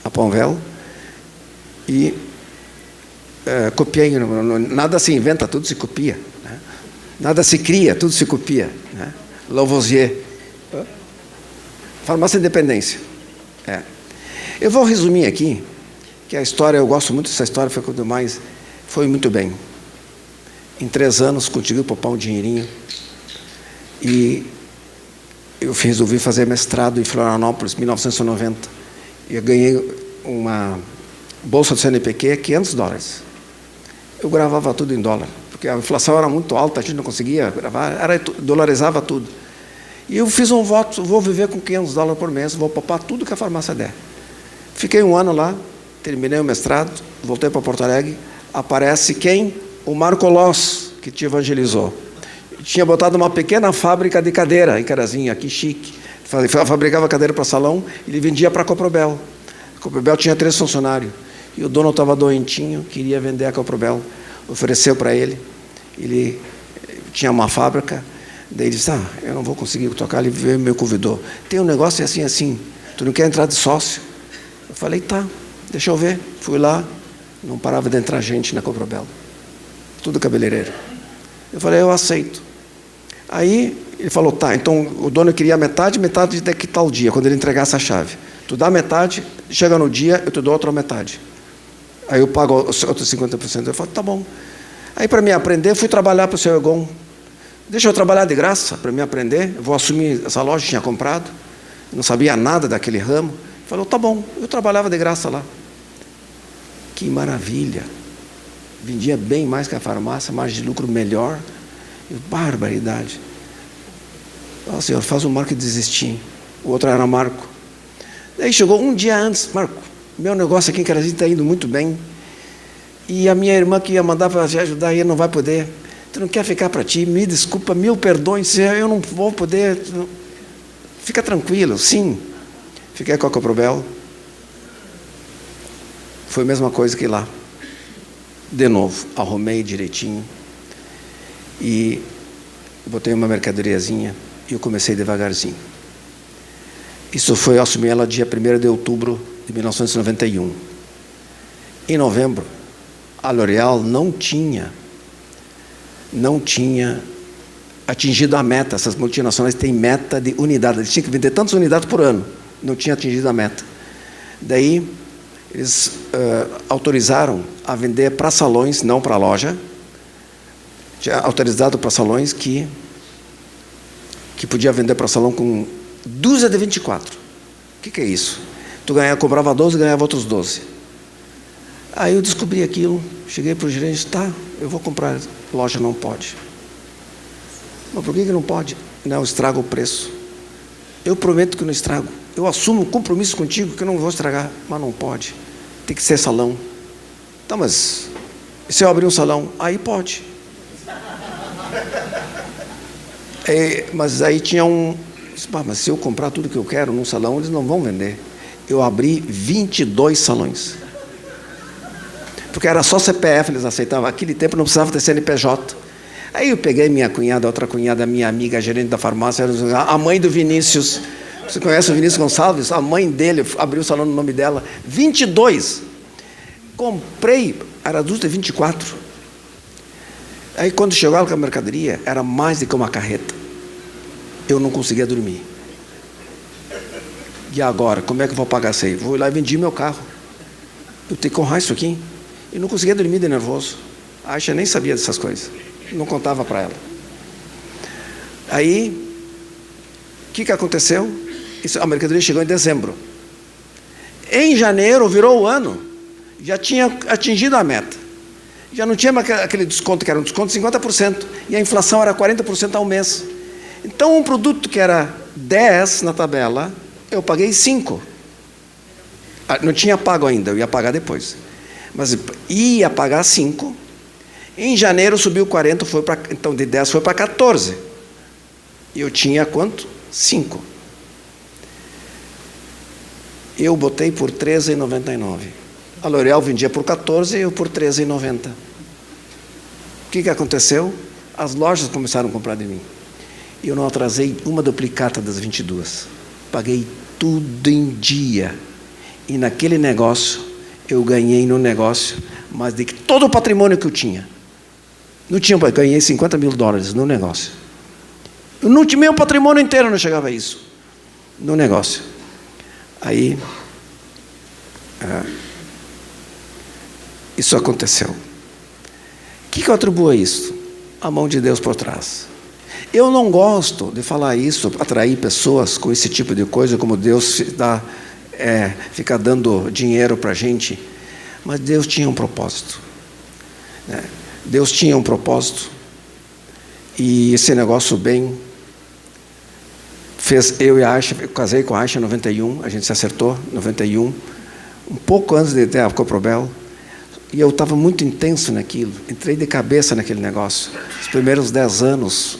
Speaker 2: a Panvel e copiei. Nada se inventa, tudo se copia. Né? Nada se cria, tudo se copia. Né? Lavoisier. Farmácia Independência. Eu vou resumir aqui, que a história, eu gosto muito dessa história, foi quando mais foi muito bem. Em 3 anos, consegui poupar um dinheirinho. E eu resolvi fazer mestrado em Florianópolis, em 1990. E eu ganhei uma bolsa do CNPq, $500. Eu gravava tudo em dólar, porque a inflação era muito alta, a gente não conseguia gravar, dolarizava tudo. E eu fiz um voto, vou viver com $500 por mês, vou poupar tudo que a farmácia der. Fiquei 1 ano lá, terminei o mestrado, voltei para Porto Alegre, aparece quem? O Marco Loss, que te evangelizou. Tinha botado uma pequena fábrica de cadeira em Carazinho, aqui chique. Fabricava cadeira para salão, ele vendia para a Coprobel. A Coprobel tinha 3 funcionários. E o dono estava doentinho, queria vender a Coprobel. Ofereceu para ele. Ele tinha uma fábrica. Daí ele disse, eu não vou conseguir tocar. Ele veio e me convidou. Tem um negócio assim, tu não quer entrar de sócio? Eu falei, tá, deixa eu ver. Fui lá, Não parava de entrar gente na Coprobel. Tudo cabeleireiro. Eu falei, eu aceito. Aí ele falou, tá, então o dono queria metade daqui tal dia, quando ele entregasse a chave. Tu dá metade, chega no dia, eu te dou outra metade. Aí eu pago os outros 50%. Eu falei, tá bom. Aí para mim aprender, fui trabalhar para o seu Egon. Deixa eu trabalhar de graça para mim aprender. Eu vou assumir essa loja que tinha comprado. Não sabia nada daquele ramo. Ele falou, tá bom. Eu trabalhava de graça lá. Que maravilha. Vendia bem mais que a farmácia, margem de lucro melhor. Barbaridade. O senhor, faz o Marco desistir. O outro era Marco. Daí chegou um dia antes, Marco, meu negócio aqui em Carazinho está indo muito bem. E a minha irmã que ia mandar para te ajudar, aí não vai poder. Tu não quer ficar para ti? Me desculpa, mil perdões, eu não vou poder. Fica tranquilo, sim. Fiquei com a Coprobel. Foi a mesma coisa que lá. De novo, arrumei direitinho. E botei uma mercadoriazinha e eu comecei devagarzinho. Isso foi, eu assumi ela dia 1º de outubro de 1991. Em novembro, a L'Oréal não tinha atingido a meta. Essas multinacionais têm meta de unidade. Eles tinham que vender tantas unidades por ano. Não tinha atingido a meta. Daí, eles autorizaram a vender para salões, não para loja. Tinha autorizado para salões que podia vender para salão com dúzia de 24. O que é isso? Tu comprava 12 e ganhava outros 12. Aí eu descobri aquilo, cheguei para o gerente, tá, eu vou comprar, loja não pode. Mas por que não pode? Não, estraga o preço. Eu prometo que não estrago. Eu assumo um compromisso contigo que eu não vou estragar, mas não pode. Tem que ser salão. Tá, mas se eu abrir um salão, aí pode. Mas aí tinha mas se eu comprar tudo que eu quero num salão, eles não vão vender. Eu abri 22 salões. Porque era só CPF, eles aceitavam. Naquele tempo não precisava ter CNPJ. Aí eu peguei minha cunhada, outra cunhada, minha amiga, a gerente da farmácia, a mãe do Vinícius. Você conhece o Vinícius Gonçalves? A mãe dele abriu o salão no nome dela. 22. Comprei, era adulta 24. Aí quando chegava com a mercadoria, era mais do que uma carreta. Eu não conseguia dormir. E agora, como é que eu vou pagar isso aí? Vou lá e vendi meu carro. Eu tenho que honrar isso aqui. Eu não conseguia dormir de nervoso. A Aisha nem sabia dessas coisas. Não contava para ela. Aí, o que aconteceu? A mercadoria chegou em dezembro. Em janeiro, virou o ano. Já tinha atingido a meta. Já não tinha mais aquele desconto, que era um desconto de 50%. E a inflação era 40% ao mês. Então, um produto que era 10 na tabela, eu paguei 5. Não tinha pago ainda, eu ia pagar depois. Mas ia pagar 5. Em janeiro subiu 40, então de 10 foi para 14. E eu tinha quanto? 5. Eu botei por R$13,99. A L'Oréal vendia por 14 e eu por R$13,90. O que aconteceu? As lojas começaram a comprar de mim. E eu não atrasei uma duplicata das 22. Paguei tudo em dia. E naquele negócio, eu ganhei no negócio mais de que todo o patrimônio que eu tinha. Não tinha, ganhei $50 mil no negócio. Eu não tinha, meu patrimônio inteiro não chegava a isso. No negócio. Aí, isso aconteceu. O que eu atribuo a isso? A mão de Deus por trás. Eu não gosto de falar isso, atrair pessoas com esse tipo de coisa, como Deus fica dando dinheiro para a gente. Mas Deus tinha um propósito. Né? Deus tinha um propósito. E esse negócio bem fez eu e a Aisha. Eu casei com a Aisha em 91, a gente se acertou em 91, um pouco antes de ter a Coprobel. E eu estava muito intenso naquilo, entrei de cabeça naquele negócio. Os primeiros 10 anos,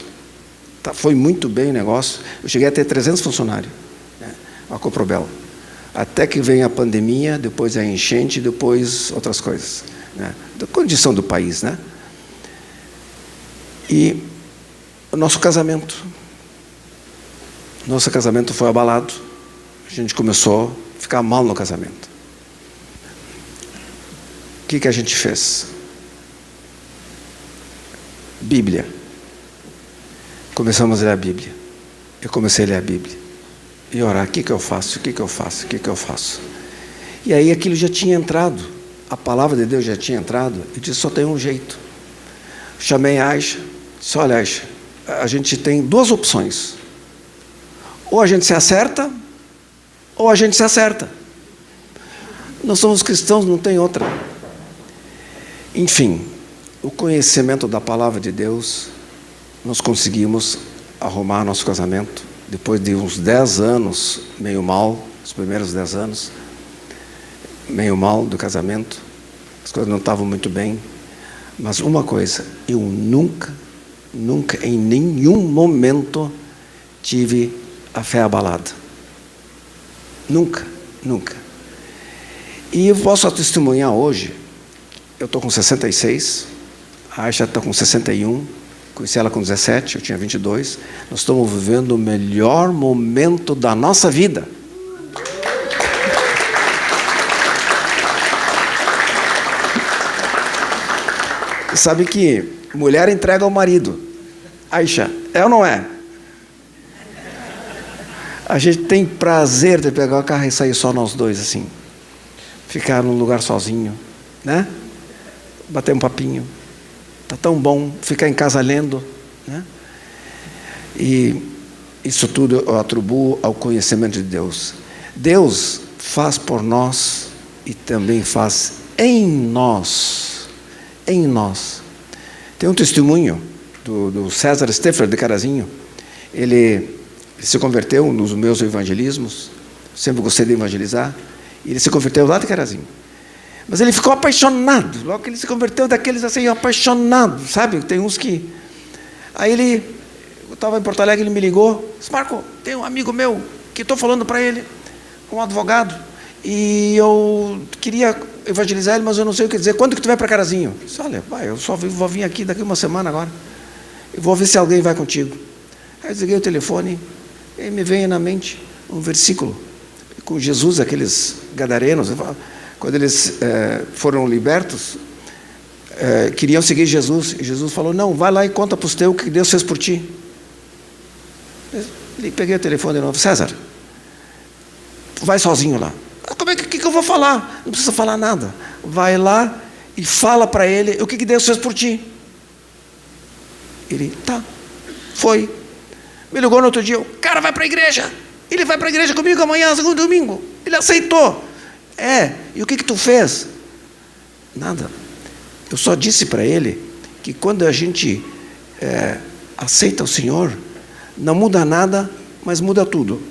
Speaker 2: foi muito bem o negócio. Eu cheguei a ter 300 funcionários, né, a Coprobel. Até que veio a pandemia, depois a enchente, depois outras coisas, né, da condição do país, né? E o nosso casamento foi abalado. A gente começou a ficar mal no casamento. que a gente fez? Bíblia. Começamos a ler a Bíblia. Eu comecei a ler a Bíblia. E orar, o que eu faço? O que eu faço? O que eu faço? E aí aquilo já tinha entrado. A palavra de Deus já tinha entrado. E disse, só tem um jeito. Chamei a Aisha. Disse, olha, Aisha, a gente tem duas opções. Ou a gente se acerta, ou a gente se acerta. Nós somos cristãos, não tem outra. Enfim, o conhecimento da palavra de Deus, nós conseguimos arrumar nosso casamento. Depois de uns 10 anos, meio mal, os primeiros 10 anos, meio mal do casamento, as coisas não estavam muito bem. Mas uma coisa, eu nunca, em nenhum momento tive a fé abalada. Nunca. E eu posso testemunhar hoje, eu estou com 66, a Aisha está com 61, conheci ela com 17, eu tinha 22, nós estamos vivendo o melhor momento da nossa vida. Sabe que mulher entrega ao marido. Aisha, é ou não é? A gente tem prazer de pegar o carro e sair só nós dois assim. Ficar num lugar sozinho, né? Bater um papinho. Tá tão bom ficar em casa lendo, né? E isso tudo eu atribuo ao conhecimento de Deus. Deus faz por nós e também faz em nós. Em nós. Tem um testemunho do César Steffler de Carazinho. Ele se converteu nos meus evangelismos. Sempre gostei de evangelizar. E ele se converteu lá de Carazinho. Mas ele ficou apaixonado. Logo que ele se converteu, daqueles assim, apaixonado, sabe? Tem uns que... Aí eu estava em Porto Alegre, ele me ligou. Disse, Marco, tem um amigo meu que estou falando para ele, um advogado, e eu queria evangelizar ele, mas eu não sei o que dizer. Quando que tu vai para Carazinho? Eu disse, olha, pai, eu só vou vir aqui daqui uma semana agora. Eu vou ver se alguém vai contigo. Aí eu desliguei o telefone, e me veio na mente um versículo com Jesus, aqueles gadarenos, quando eles foram libertos, queriam seguir Jesus, e Jesus falou, não, vai lá e conta para os teus o que Deus fez por ti. Eu peguei o telefone de novo, César, vai sozinho lá. Como é que eu vou falar? Não precisa falar nada. Vai lá e fala para ele o que Deus fez por ti. Ele, tá, foi. Me ligou no outro dia, o cara vai para a igreja. Ele vai para a igreja comigo amanhã, segundo domingo. Ele aceitou. E o que tu fez? Nada. Eu só disse para ele que quando a gente aceita o Senhor, não muda nada, mas muda tudo.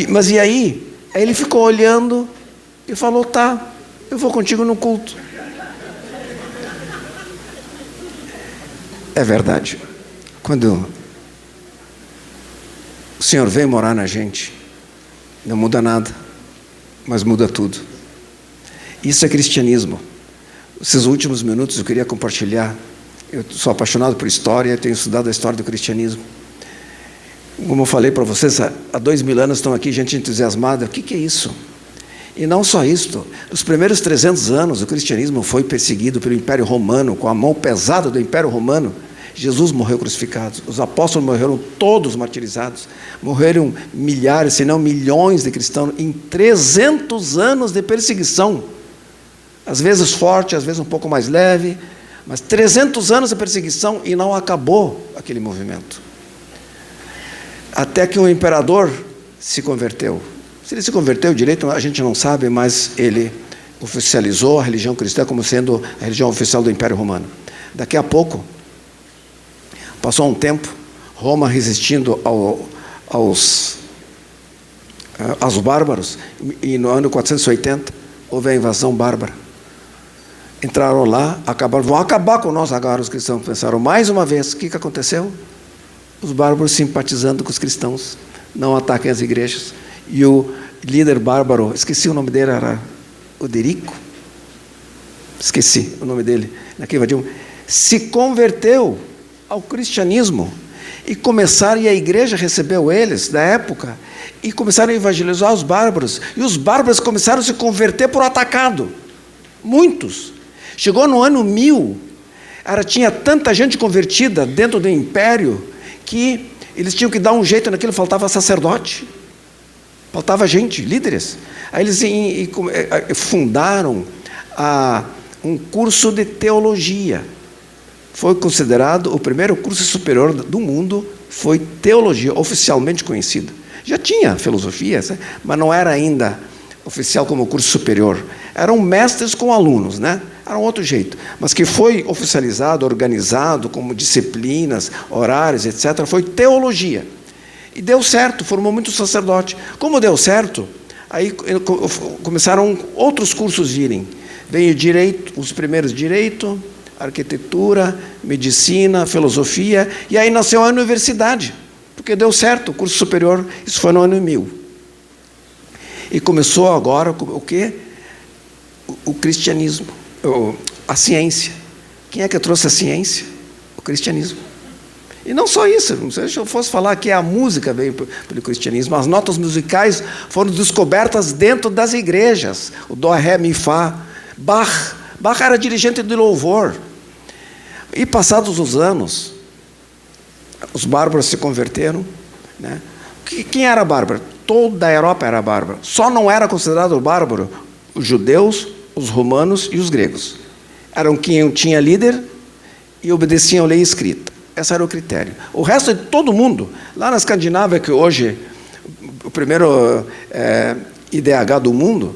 Speaker 2: Mas e aí? Aí ele ficou olhando e falou, tá, eu vou contigo no culto. É verdade. Quando o Senhor vem morar na gente, não muda nada, mas muda tudo. Isso é cristianismo. Esses últimos minutos eu queria compartilhar. Eu sou apaixonado por história, tenho estudado a história do cristianismo. Como eu falei para vocês, há 2000 anos estão aqui gente entusiasmada. O que é isso? E não só isso. Nos primeiros 300 anos, o cristianismo foi perseguido pelo Império Romano, com a mão pesada do Império Romano. Jesus morreu crucificado. Os apóstolos morreram todos martirizados. Morreram milhares, se não milhões de cristãos em 300 anos de perseguição. Às vezes forte, às vezes um pouco mais leve, mas 300 anos de perseguição e não acabou aquele movimento. Até que o imperador se converteu. Se ele se converteu direito, a gente não sabe, mas ele oficializou a religião cristã como sendo a religião oficial do Império Romano. Daqui a pouco, passou um tempo, Roma resistindo aos bárbaros, e no ano 480 houve a invasão bárbara. Entraram lá, vão acabar com nós agora, os cristãos pensaram. Mais uma vez, o que aconteceu? Os bárbaros simpatizando com os cristãos, não ataquem as igrejas. E o líder bárbaro, esqueci o nome dele, era Oderico, esqueci o nome dele, se converteu ao cristianismo e a igreja recebeu eles da época, e começaram a evangelizar os bárbaros. E os bárbaros começaram a se converter por atacado. Muitos. Chegou no ano 1000, tinha tanta gente convertida dentro do império que eles tinham que dar um jeito naquilo, faltava sacerdote, faltava gente, líderes. Aí eles fundaram um curso de teologia. Foi considerado o primeiro curso superior do mundo, foi teologia, oficialmente conhecido. Já tinha filosofia, mas não era ainda oficial como curso superior. Eram mestres com alunos, né? Era um outro jeito. Mas que foi oficializado, organizado, como disciplinas, horários, etc., foi teologia. E deu certo, formou muitos sacerdotes. Como deu certo, aí começaram outros cursos virem. Veio direito, os primeiros direito, arquitetura, medicina, filosofia, e aí nasceu a universidade, porque deu certo, o curso superior, isso foi no ano 1000. E começou agora o quê? O cristianismo, a ciência. Quem é que trouxe a ciência? O cristianismo. E não só isso, não sei se eu fosse falar que a música veio pelo cristianismo, as notas musicais foram descobertas dentro das igrejas, o dó, ré, mi, fá. Bach era dirigente de louvor. E passados os anos, os bárbaros se converteram, né? Quem era bárbaro? Toda a Europa era bárbara. Só não era considerado bárbaro os judeus, os romanos e os gregos. Eram quem tinha líder e obedeciam a lei escrita. Esse era o critério. O resto de todo mundo, lá na Escandinávia, que hoje o primeiro IDH do mundo,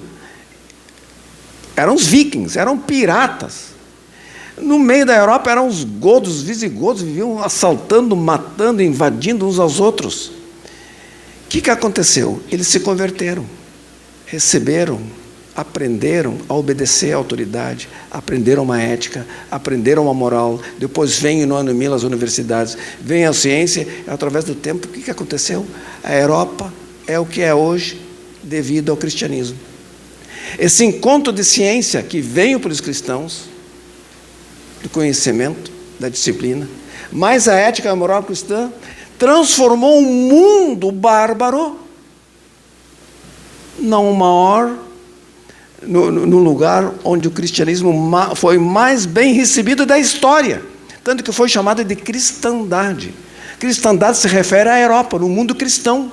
Speaker 2: eram os vikings, eram piratas. No meio da Europa eram os godos, os visigodos, viviam assaltando, matando, invadindo uns aos outros. O que aconteceu? Eles se converteram, receberam, aprenderam a obedecer à autoridade, aprenderam uma ética, aprenderam uma moral. Depois vem no ano 1000 as universidades, vem a ciência, através do tempo. O que aconteceu? A Europa é o que é hoje devido ao cristianismo. Esse encontro de ciência que veio pelos cristãos, do conhecimento, da disciplina, mas a ética e a moral cristã, transformou um mundo bárbaro no lugar onde o cristianismo foi mais bem recebido da história, tanto que foi chamado de cristandade. Cristandade se refere à Europa, no mundo cristão.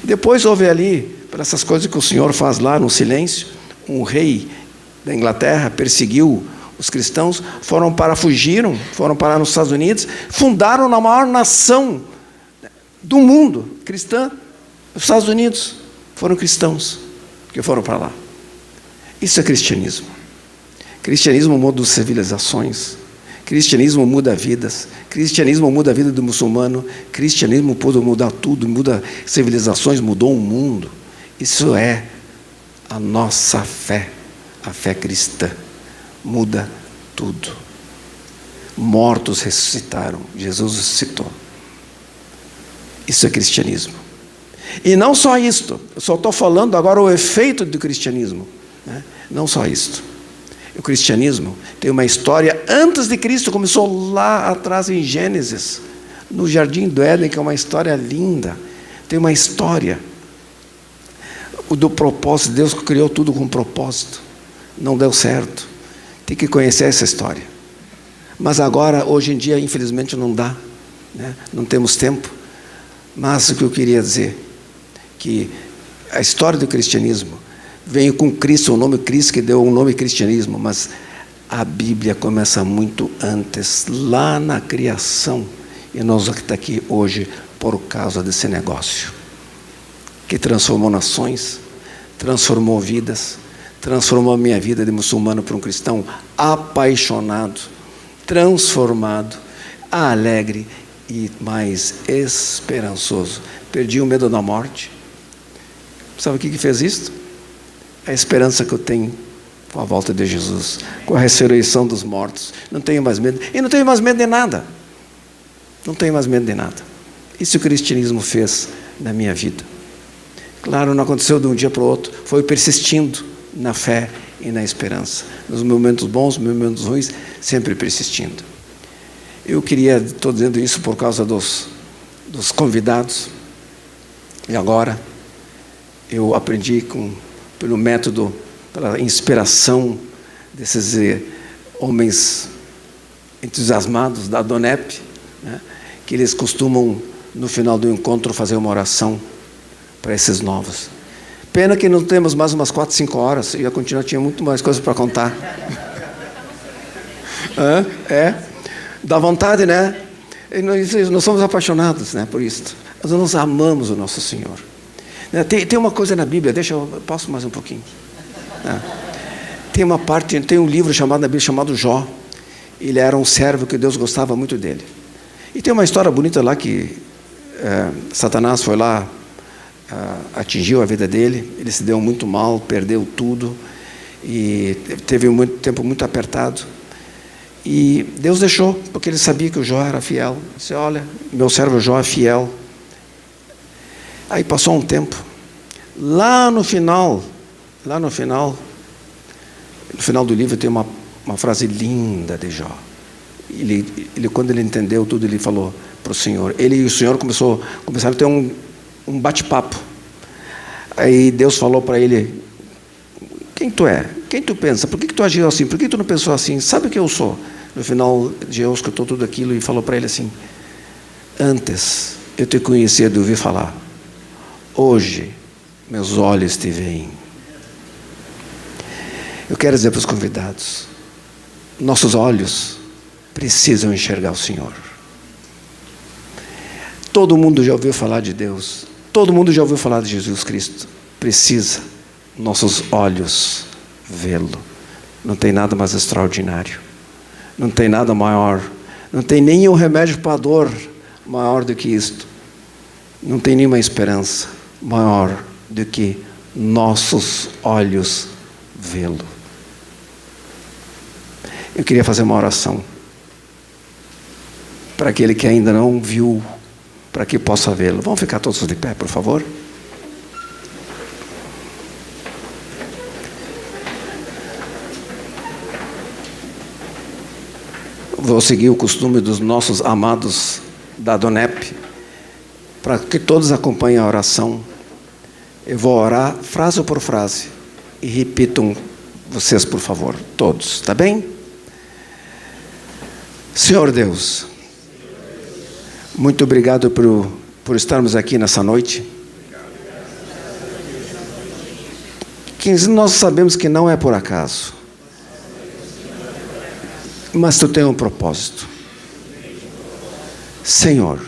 Speaker 2: Depois houve ali, por essas coisas que o Senhor faz lá no silêncio, um rei da Inglaterra perseguiu os cristãos, fugiram, foram parar nos Estados Unidos, fundaram na maior nação do mundo cristã, os Estados Unidos. Foram cristãos que foram para lá. Isso é cristianismo. Cristianismo muda civilizações. Cristianismo muda vidas. Cristianismo muda a vida do muçulmano. Cristianismo pode mudar tudo, muda civilizações, mudou o mundo. Isso é a nossa fé. A fé cristã muda tudo. Mortos ressuscitaram, Jesus ressuscitou. Isso é cristianismo. E não só isto, eu só estou falando agora o efeito do cristianismo, né? Não só isto. O cristianismo tem uma história antes de Cristo, começou lá atrás em Gênesis, no Jardim do Éden, que é uma história linda. Tem uma história do propósito. Deus criou tudo com propósito. Não deu certo. Tem que conhecer essa história. Mas agora, hoje em dia, infelizmente, não dá, né? Não temos tempo. Mas o que eu queria dizer, que a história do cristianismo veio com Cristo, o nome Cristo que deu o nome cristianismo, mas a Bíblia começa muito antes, lá na criação. E nós estamos aqui hoje por causa desse negócio, que transformou nações, transformou vidas, transformou a minha vida de muçulmano para um cristão apaixonado, transformado, alegre e mais esperançoso. Perdi o medo da morte. Sabe o que fez isso? A esperança que eu tenho com a volta de Jesus, com a ressurreição dos mortos. Não tenho mais medo. E não tenho mais medo de nada. Não tenho mais medo de nada. Isso o cristianismo fez na minha vida. Claro, não aconteceu de um dia para o outro. Foi persistindo na fé e na esperança. Nos momentos bons, nos momentos ruins, sempre persistindo. Eu estou dizendo isso por causa dos convidados, E agora, eu aprendi pelo método, pela inspiração desses homens entusiasmados da Donep, né, que eles costumam, no final do encontro, fazer uma oração para esses novos. Pena que não temos mais umas 4, 5 horas, eu ia continuar, tinha muito mais coisas para contar. Dá vontade, né? E nós somos apaixonados, né, por isso. Nós amamos o nosso Senhor. Tem uma coisa na Bíblia, eu posso mais um pouquinho. Tem um livro na Bíblia chamado Jó. Ele era um servo que Deus gostava muito dele. E tem uma história bonita lá que Satanás foi lá, atingiu a vida dele, ele se deu muito mal, perdeu tudo, e teve um tempo muito apertado. E Deus deixou, porque ele sabia que o Jó era fiel. Ele disse: olha, meu servo Jó é fiel. Aí passou um tempo. Lá no final do livro tem uma frase linda de Jó. Quando ele entendeu tudo, ele falou para o Senhor. Ele e o Senhor começaram a ter um bate-papo. Aí Deus falou para ele: quem tu é? Quem tu pensa? Por que tu agiu assim? Por que tu não pensou assim? Sabe o que eu sou? No final, Deus escutou tudo aquilo e falou para ele assim: antes eu te conhecia de ouvir falar, hoje meus olhos te veem. Eu quero dizer para os convidados, nossos olhos precisam enxergar o Senhor. Todo mundo já ouviu falar de Deus, todo mundo já ouviu falar de Jesus Cristo. Precisa nossos olhos vê-lo. Não tem nada mais extraordinário, não tem nada maior, não tem nenhum remédio para a dor maior do que isto, não tem nenhuma esperança maior do que nossos olhos vê-lo. Eu queria fazer uma oração para aquele que ainda não viu, para que possa vê-lo. Vamos ficar todos de pé, por favor? Vou seguir o costume dos nossos amados da Donep, para que todos acompanhem a oração. Eu vou orar frase por frase e repitam vocês, por favor, todos, tá bem? Senhor Deus, muito obrigado por estarmos aqui nessa noite. Que nós sabemos que não é por acaso, mas tu tens um propósito. Senhor,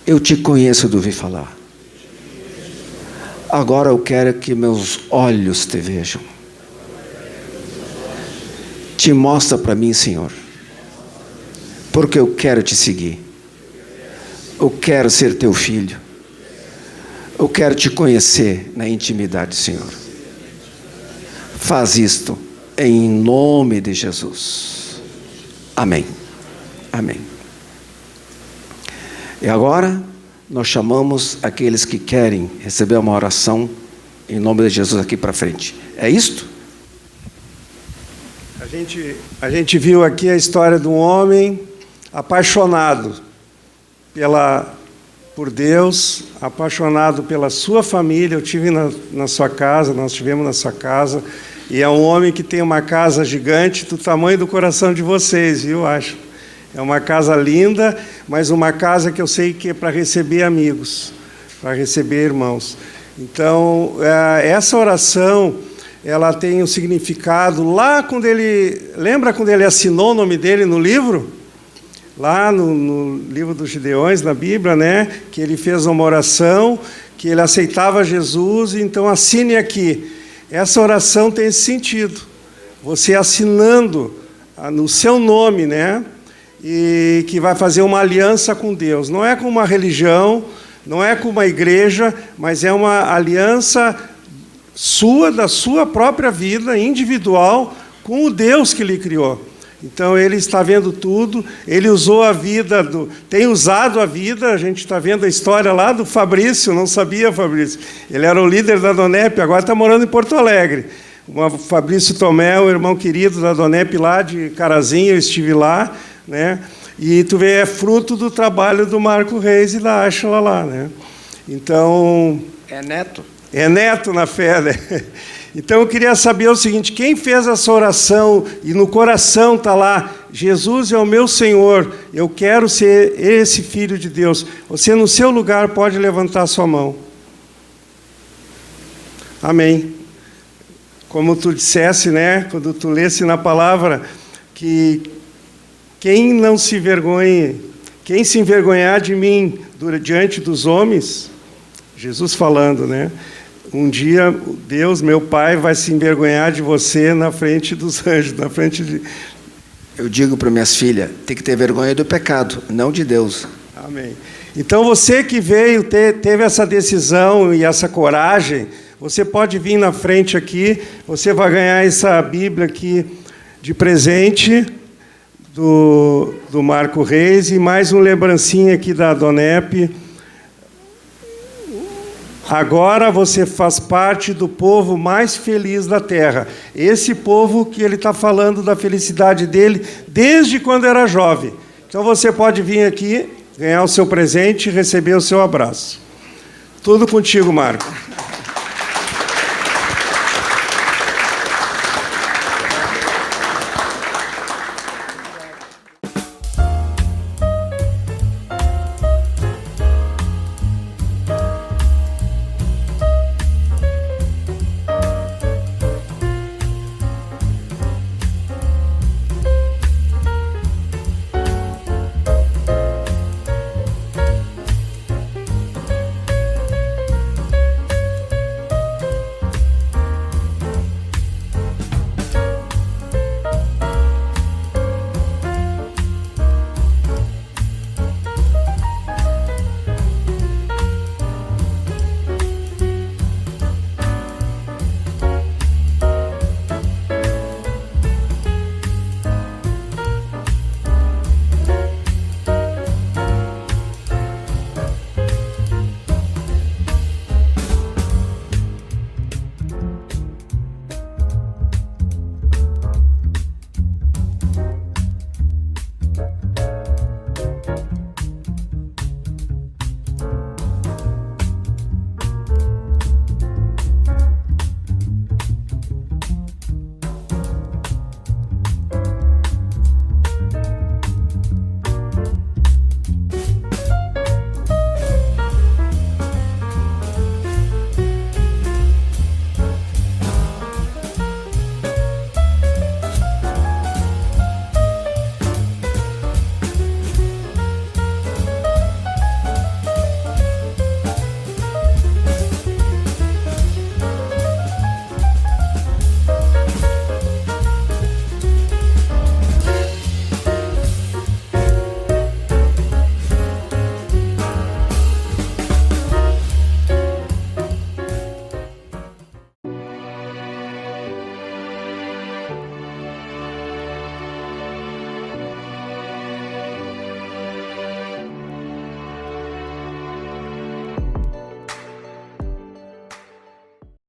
Speaker 2: eu te conheço de ouvir falar. Agora eu quero que meus olhos te vejam. Te mostra para mim, Senhor, porque eu quero te seguir. Eu quero ser teu filho. Eu quero te conhecer na intimidade, Senhor. Faz isto em nome de Jesus. Amém. Amém. E agora nós chamamos aqueles que querem receber uma oração em nome de Jesus aqui para frente. É isto?
Speaker 3: A gente viu aqui a história de um homem apaixonado por Deus, apaixonado pela sua família. Eu estive na sua casa, nós estivemos na sua casa, e é um homem que tem uma casa gigante do tamanho do coração de vocês, viu, acho? É uma casa linda, mas uma casa que eu sei que é para receber amigos, para receber irmãos. Então, essa oração, ela tem um significado lá quando ele... Lembra quando ele assinou o nome dele no livro? Lá no livro dos Gideões, na Bíblia, né? Que ele fez uma oração, que ele aceitava Jesus, então assine aqui. Essa oração tem esse sentido. Você assinando no seu nome, né? E que vai fazer uma aliança com Deus. Não é com uma religião, não é com uma igreja, mas é uma aliança sua, da sua própria vida, individual, com o Deus que lhe criou. Então, ele está vendo tudo, ele usou a vida, tem usado a vida, a gente está vendo a história lá do Fabrício, não sabia, Fabrício. Ele era o líder da Donep, agora está morando em Porto Alegre. O Fabrício Tomé, o irmão querido da Donep lá de Carazinho, eu estive lá, né? E tu vê, é fruto do trabalho do Marco Reis e da Ashla lá, né? Então...
Speaker 2: É neto.
Speaker 3: É neto na fé, né? Então eu queria saber o seguinte, quem fez essa oração e no coração está lá, Jesus é o meu Senhor, eu quero ser esse filho de Deus. Você no seu lugar pode levantar a sua mão. Amém. Como tu dissesse, né, quando tu lesse na palavra, que quem não se envergonhe, quem se envergonhar de mim diante dos homens, Jesus falando, né? Um dia, Deus, meu Pai, vai se envergonhar de você na frente dos anjos, na frente de...
Speaker 2: Eu digo para minhas filhas, tem que ter vergonha do pecado, não de Deus.
Speaker 3: Amém. Então, você que veio, teve essa decisão e essa coragem, você pode vir na frente aqui, você vai ganhar essa Bíblia aqui de presente do Marco Reis e mais um lembrancinho aqui da Donep. Agora você faz parte do povo mais feliz da terra. Esse povo que ele está falando da felicidade dele desde quando era jovem. Então você pode vir aqui, ganhar o seu presente e receber o seu abraço. Tudo contigo, Marco.